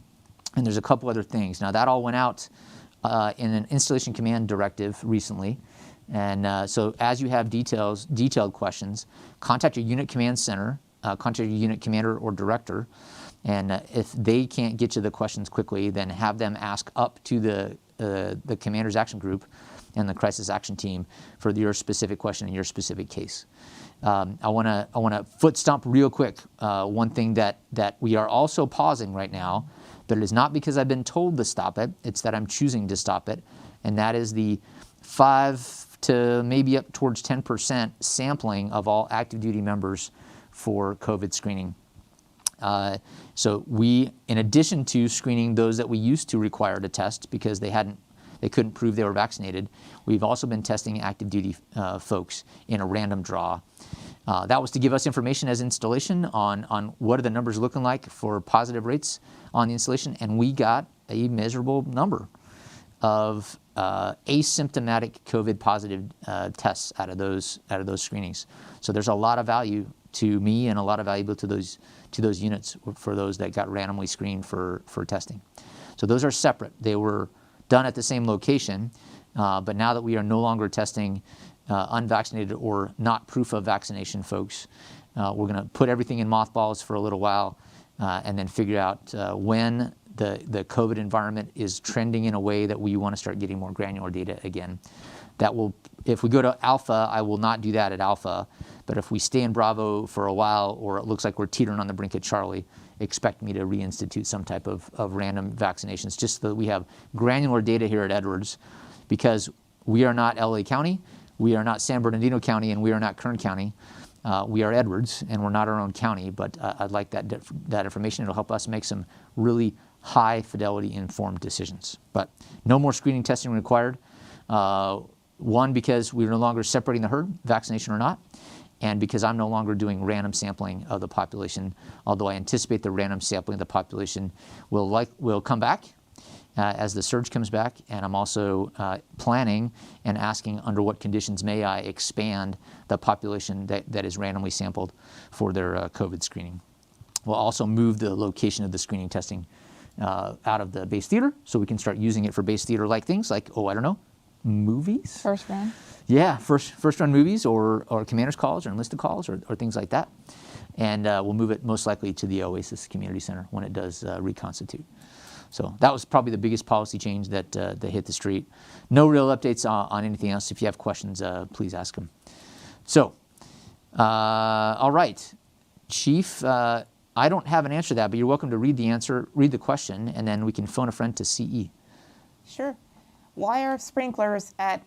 And there's a couple other things. Now, that all went out in an installation command directive recently. And so as you have detailed questions, contact your unit command center, contact your unit commander or director. And if they can't get you the questions quickly, then have them ask up to the commander's action group and the crisis action team for your specific question and your specific case. I want to foot stomp real quick one thing that we are also pausing right now, but it is not because I've been told to stop it. It's that I'm choosing to stop it, and that is the 5 to maybe up towards 10% sampling of all active duty members for COVID screening. So we, in addition to screening those that we used to require to test because they couldn't prove they were vaccinated, we've also been testing active duty folks in a random draw. That was to give us information as installation on what are the numbers looking like for positive rates on the installation, and we got a miserable number of asymptomatic COVID positive tests out of those screenings. So there's a lot of value to me and a lot of value to those units for those that got randomly screened for testing. So those are separate. They were done at the same location. But now that we are no longer testing unvaccinated or not proof of vaccination folks, we're going to put everything in mothballs for a little while and then figure out when the COVID environment is trending in a way that we want to start getting more granular data again. That will, if we go to Alpha, I will not do that at Alpha. But if we stay in Bravo for a while, or it looks like we're teetering on the brink at Charlie, expect me to reinstitute some type of random vaccinations, just so that we have granular data here at Edwards, because we are not LA County, we are not San Bernardino County, and we are not Kern County. We are Edwards, and we're not our own county, but I'd like that information. It'll help us make some really high fidelity informed decisions. But no more screening testing required. One, because we're no longer separating the herd, vaccination or not, and because I'm no longer doing random sampling of the population, although I anticipate the random sampling of the population will come back as the surge comes back. And I'm also planning and asking under what conditions may I expand the population that is randomly sampled for their COVID screening. We'll also move the location of the screening testing out of the base theater so we can start using it for base theater-like things like, I don't know, movies? First round. Yeah, first run movies or commander's calls or enlisted calls or things like that. And we'll move it most likely to the Oasis Community Center when it does reconstitute. So that was probably the biggest policy change that hit the street. No real updates on anything else. If you have questions, please ask them. So, all right, Chief, I don't have an answer to that, but you're welcome to read the question, and then we can phone a friend to CE. Sure. Why are sprinklers at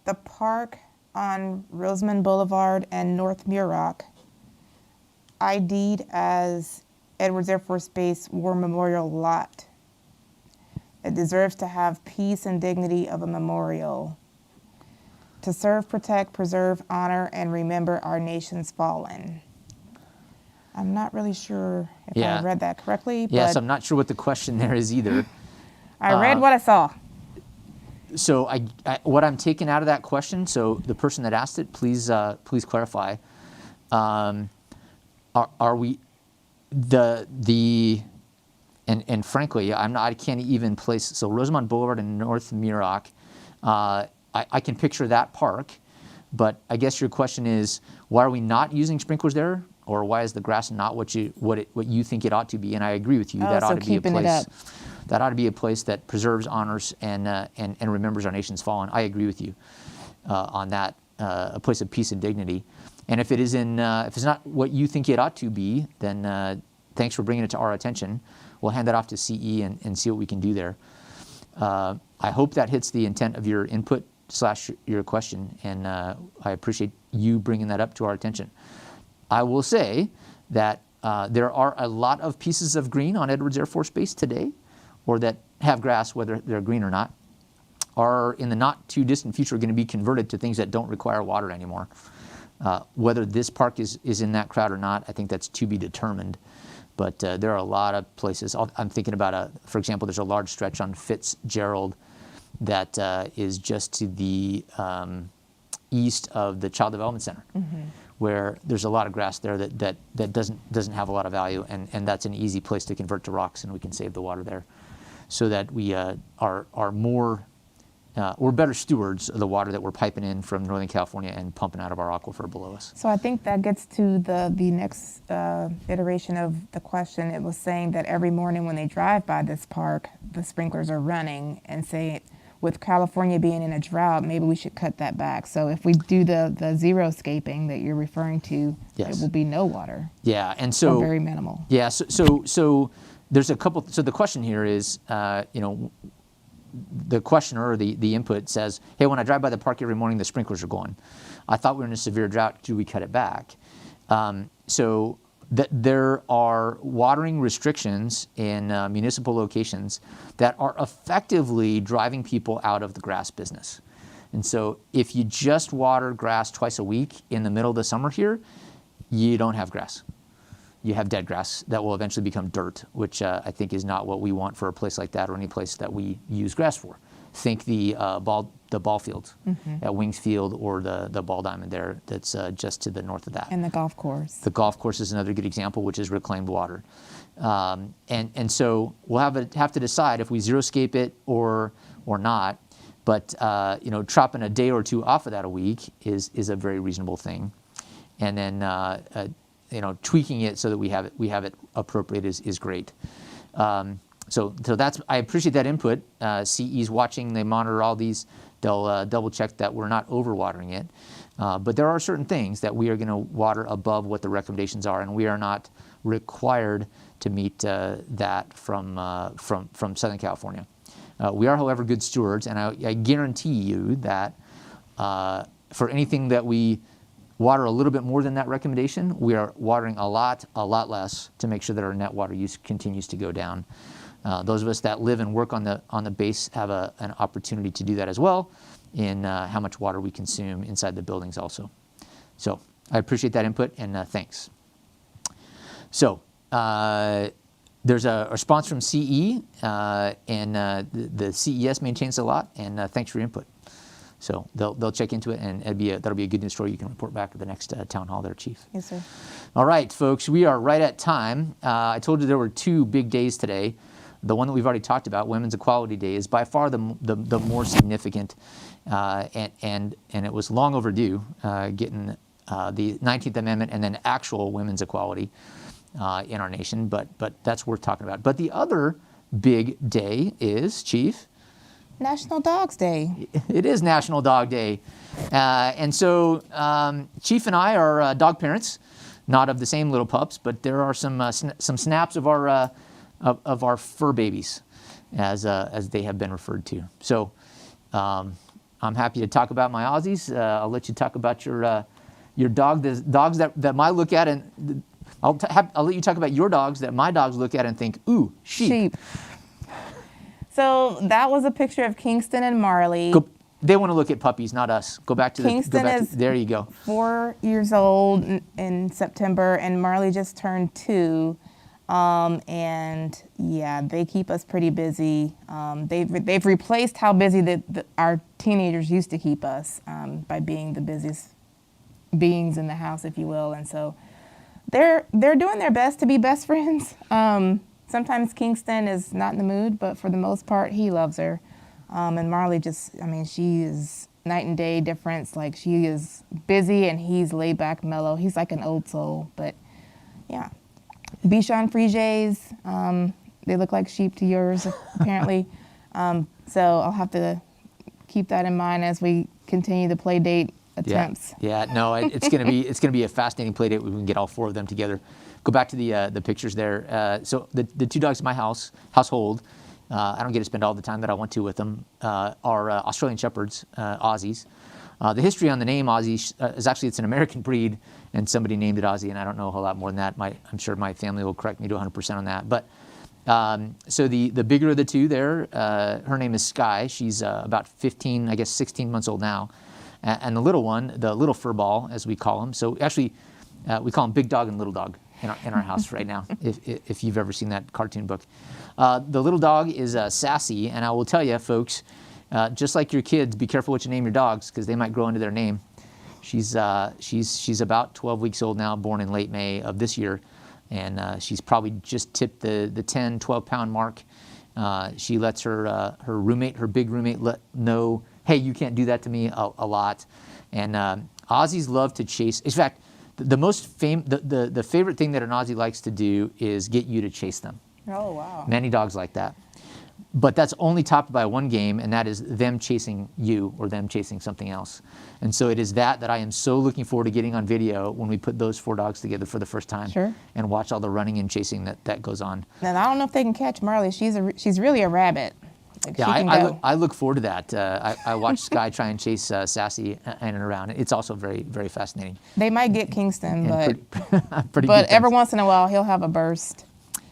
the park on Rosamond Boulevard and North Muroc ID'd as Edwards Air Force Base War Memorial Lot? It deserves to have peace and dignity of a memorial. To serve, protect, preserve, honor, and remember our nation's fallen. I'm not really sure if I read that correctly. Yes, but I'm not sure what the question there is either. I read what I saw. So what I'm taking out of that question, so the person that asked it, please clarify. Are we and frankly, I can't even place, so Rosamond Boulevard and North Muroc, I can picture that park, but I guess your question is, why are we not using sprinklers there? Or why is the grass not what you think it ought to be? And I agree with you. That ought to be a place. That ought to be a place that preserves, honors, and remembers our nation's fallen. I agree with you on that. A place of peace and dignity. And if it is if it's not what you think it ought to be, then thanks for bringing it to our attention. We'll hand that off to CE and see what we can do there. I hope that hits the intent of your input / your question, and I appreciate you bringing that up to our attention. I will say that there are a lot of pieces of green on Edwards Air Force Base today, or that have grass, whether they're green or not, are in the not too distant future going to be converted to things that don't require water anymore. Whether this park is in that crowd or not, I think that's to be determined. But there are a lot of places. I'm thinking about, for example, there's a large stretch on Fitzgerald that is just to the east of the Child Development Center, where there's a lot of grass there that doesn't have a lot of value, and that's an easy place to convert to rocks, and we can save the water there, so that we are more we're better stewards of the water that we're piping in from Northern California and pumping out of our aquifer below us. So I think that gets to the next iteration of the question. It was saying that every morning when they drive by this park, the sprinklers are running, and say, with California being in a drought, maybe we should cut that back. So if we do the zero-scaping that you're referring to, Yes. it will be no water. Yeah, and so Or very minimal. Yeah, so there's a couple. So the question here is, the questioner or the input says, hey, when I drive by the park every morning, the sprinklers are going. I thought we were in a severe drought. Do we cut it back? So there are watering restrictions in municipal locations that are effectively driving people out of the grass business. And so if you just water grass twice a week in the middle of the summer here, you don't have grass. You have dead grass that will eventually become dirt, which I think is not what we want for a place like that or any place that we use grass for. think the ball field at Wings Field, or the ball diamond there that's just to the north of that. And the golf course. The golf course is another good example, which is reclaimed water. And so we'll have to decide if we xeriscape it or not. But chopping a day or two off of that a week is a very reasonable thing. And then tweaking it so that we have it appropriate is great. So that's, I appreciate that input. CE's watching, they monitor all these. They'll double check that we're not overwatering it. But there are certain things that we are going to water above what the recommendations are, and we are not required to meet that from Southern California. We are, however, good stewards, and I guarantee you that for anything that we water a little bit more than that recommendation, we are watering a lot less to make sure that our net water use continues to go down. Those of us that live and work on the base have an opportunity to do that as well in how much water we consume inside the buildings also. So I appreciate that input, and thanks. So there's a response from CE, and the CES maintains a lot, and thanks for your input. So they'll check into it, and that'll be a good news story you can report back at the next town hall there, Chief. Yes, sir. All right, folks, we are right at time. I told you there were 2 big days today. The one that we've already talked about, Women's Equality Day, is by far the more significant, and it was long overdue getting the 19th Amendment and then actual women's equality in our nation. But that's worth talking about. But the other big day is, Chief? National Dogs Day. It is National Dog Day. And so Chief and I are dog parents, not of the same little pups, but there are some snaps of our fur babies, as they have been referred to. So I'm happy to talk about my Aussies. I'll let you talk about your dog, the dogs that I look at, and I'll let you talk about your dogs that my dogs look at and think, ooh, sheep. So that was a picture of Kingston and Marley. They want to look at puppies, not us. Go back to Kingston is there you go. 4 years old in September, and Marley just turned 2. And yeah, they keep us pretty busy. They've replaced how busy our teenagers used to keep us by being the busiest beings in the house, if you will. And so they're doing their best to be best friends. Sometimes Kingston is not in the mood, but for the most part, he loves her. And Marley she is night and day difference. Like, she is busy and he's laid back, mellow. He's like an old soul, but yeah. Bichon Friges, they look like sheep to yours, apparently. So I'll have to keep that in mind as we continue the play date attempts. Yeah, no, it's gonna be a fascinating play date when we can get all 4 of them together. Go back to the pictures there. So the 2 dogs in my household, I don't get to spend all the time that I want to with them, are Australian Shepherds, Aussies. The history on the name Aussie is actually, it's an American breed, and somebody named it Aussie, and I don't know a whole lot more than that. I'm sure my family will correct me to 100% on that. But so the bigger of the 2 there, her name is Sky. She's about 15, I guess 16 months old now. And the little one, the little fur ball, as we call him. So actually, we call him Big Dog and Little Dog in our house right now, if you've ever seen that cartoon book. The little dog is Sassy, and I will tell you, folks, just like your kids, be careful what you name your dogs, because they might grow into their name. She's about 12 weeks old now, born in late May of this year, and she's probably just tipped the 10, 12-pound mark. She lets her big roommate know, hey, you can't do that to me a lot. And Aussies love to chase. In fact, the favorite thing that an Aussie likes to do is get you to chase them. Oh, wow. Many dogs like that. But that's only topped by one game, and that is them chasing you or them chasing something else. And so it is that I am so looking forward to getting on video when we put those 4 dogs together for the first time. Sure. And watch all the running and chasing that goes on. And I don't know if they can catch Marley. She's really a rabbit. Like, yeah, I look forward to that. I watched Sky try and chase Sassy in and around. It's also very, very fascinating. They might get Kingston, pretty but every once in a while he'll have a burst.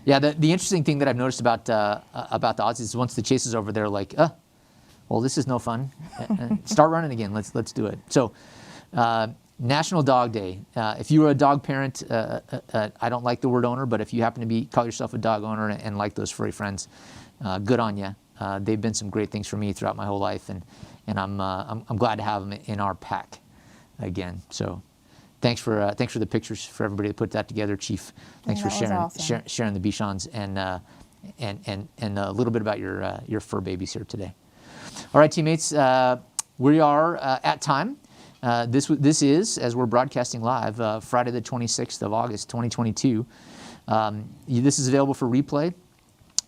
Yeah, the interesting thing that I've noticed about the Aussies is once the chase is over, they're like, well, this is no fun. Start running again. Let's do it. So, National Dog Day. If you were a dog parent, I don't like the word owner, but if you happen to call yourself a dog owner and like those furry friends, good on you. They've been some great things for me throughout my whole life, and I'm glad to have them in our pack again. So thanks for the pictures, for everybody that put that together, Chief. Thanks for that was awesome. sharing the Bichons and a little bit about your fur babies here today. All right, teammates, we are at time. This is, as we're broadcasting live, Friday the 26th of August, 2022. This is available for replay,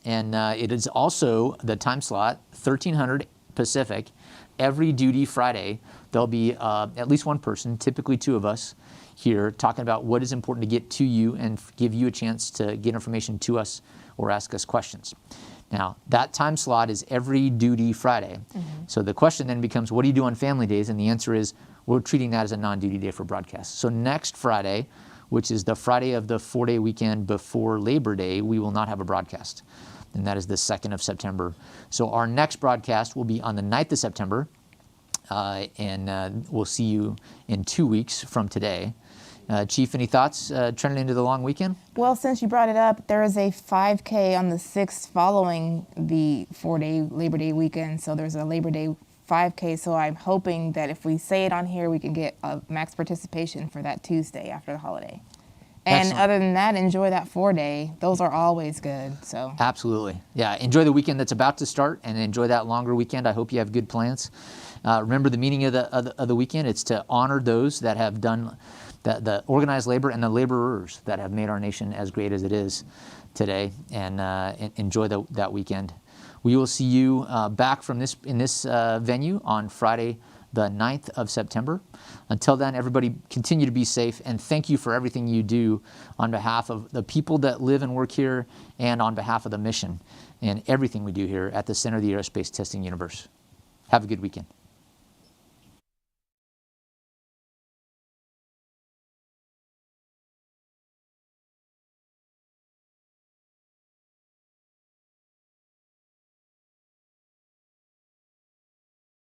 and it is also the time slot, 1300 Pacific, every duty Friday. There'll be at least one person, typically two of us, here talking about what is important to get to you and give you a chance to get information to us or ask us questions. Now, that time slot is every duty Friday. So the question then becomes, what do you do on family days? And the answer is, we're treating that as a non-duty day for broadcast. So next Friday, which is the Friday of the 4-day weekend before Labor Day, we will not have a broadcast. And that is the 2nd of September. So our next broadcast will be on the 9th of September. And we'll see you in 2 weeks from today. Chief, any thoughts trending into the long weekend? Well, since you brought it up, there is a 5K on the 6th following the 4-day Labor Day weekend. So there's a Labor Day 5K. So I'm hoping that if we say it on here, we can get a max participation for that Tuesday after the holiday. And Excellent. other than that, enjoy that 4-day. Those are always good. So Absolutely. Yeah, enjoy the weekend that's about to start and enjoy that longer weekend. I hope you have good plans. Remember the meaning of the weekend. It's to honor those that have done the organized labor and the laborers that have made our nation as great as it is today, and enjoy that weekend. We will see you back in this venue on Friday, the 9th of September. Until then, everybody continue to be safe, and thank you for everything you do on behalf of the people that live and work here and on behalf of the mission and everything we do here at the Center of the Aerospace Testing Universe. Have a good weekend.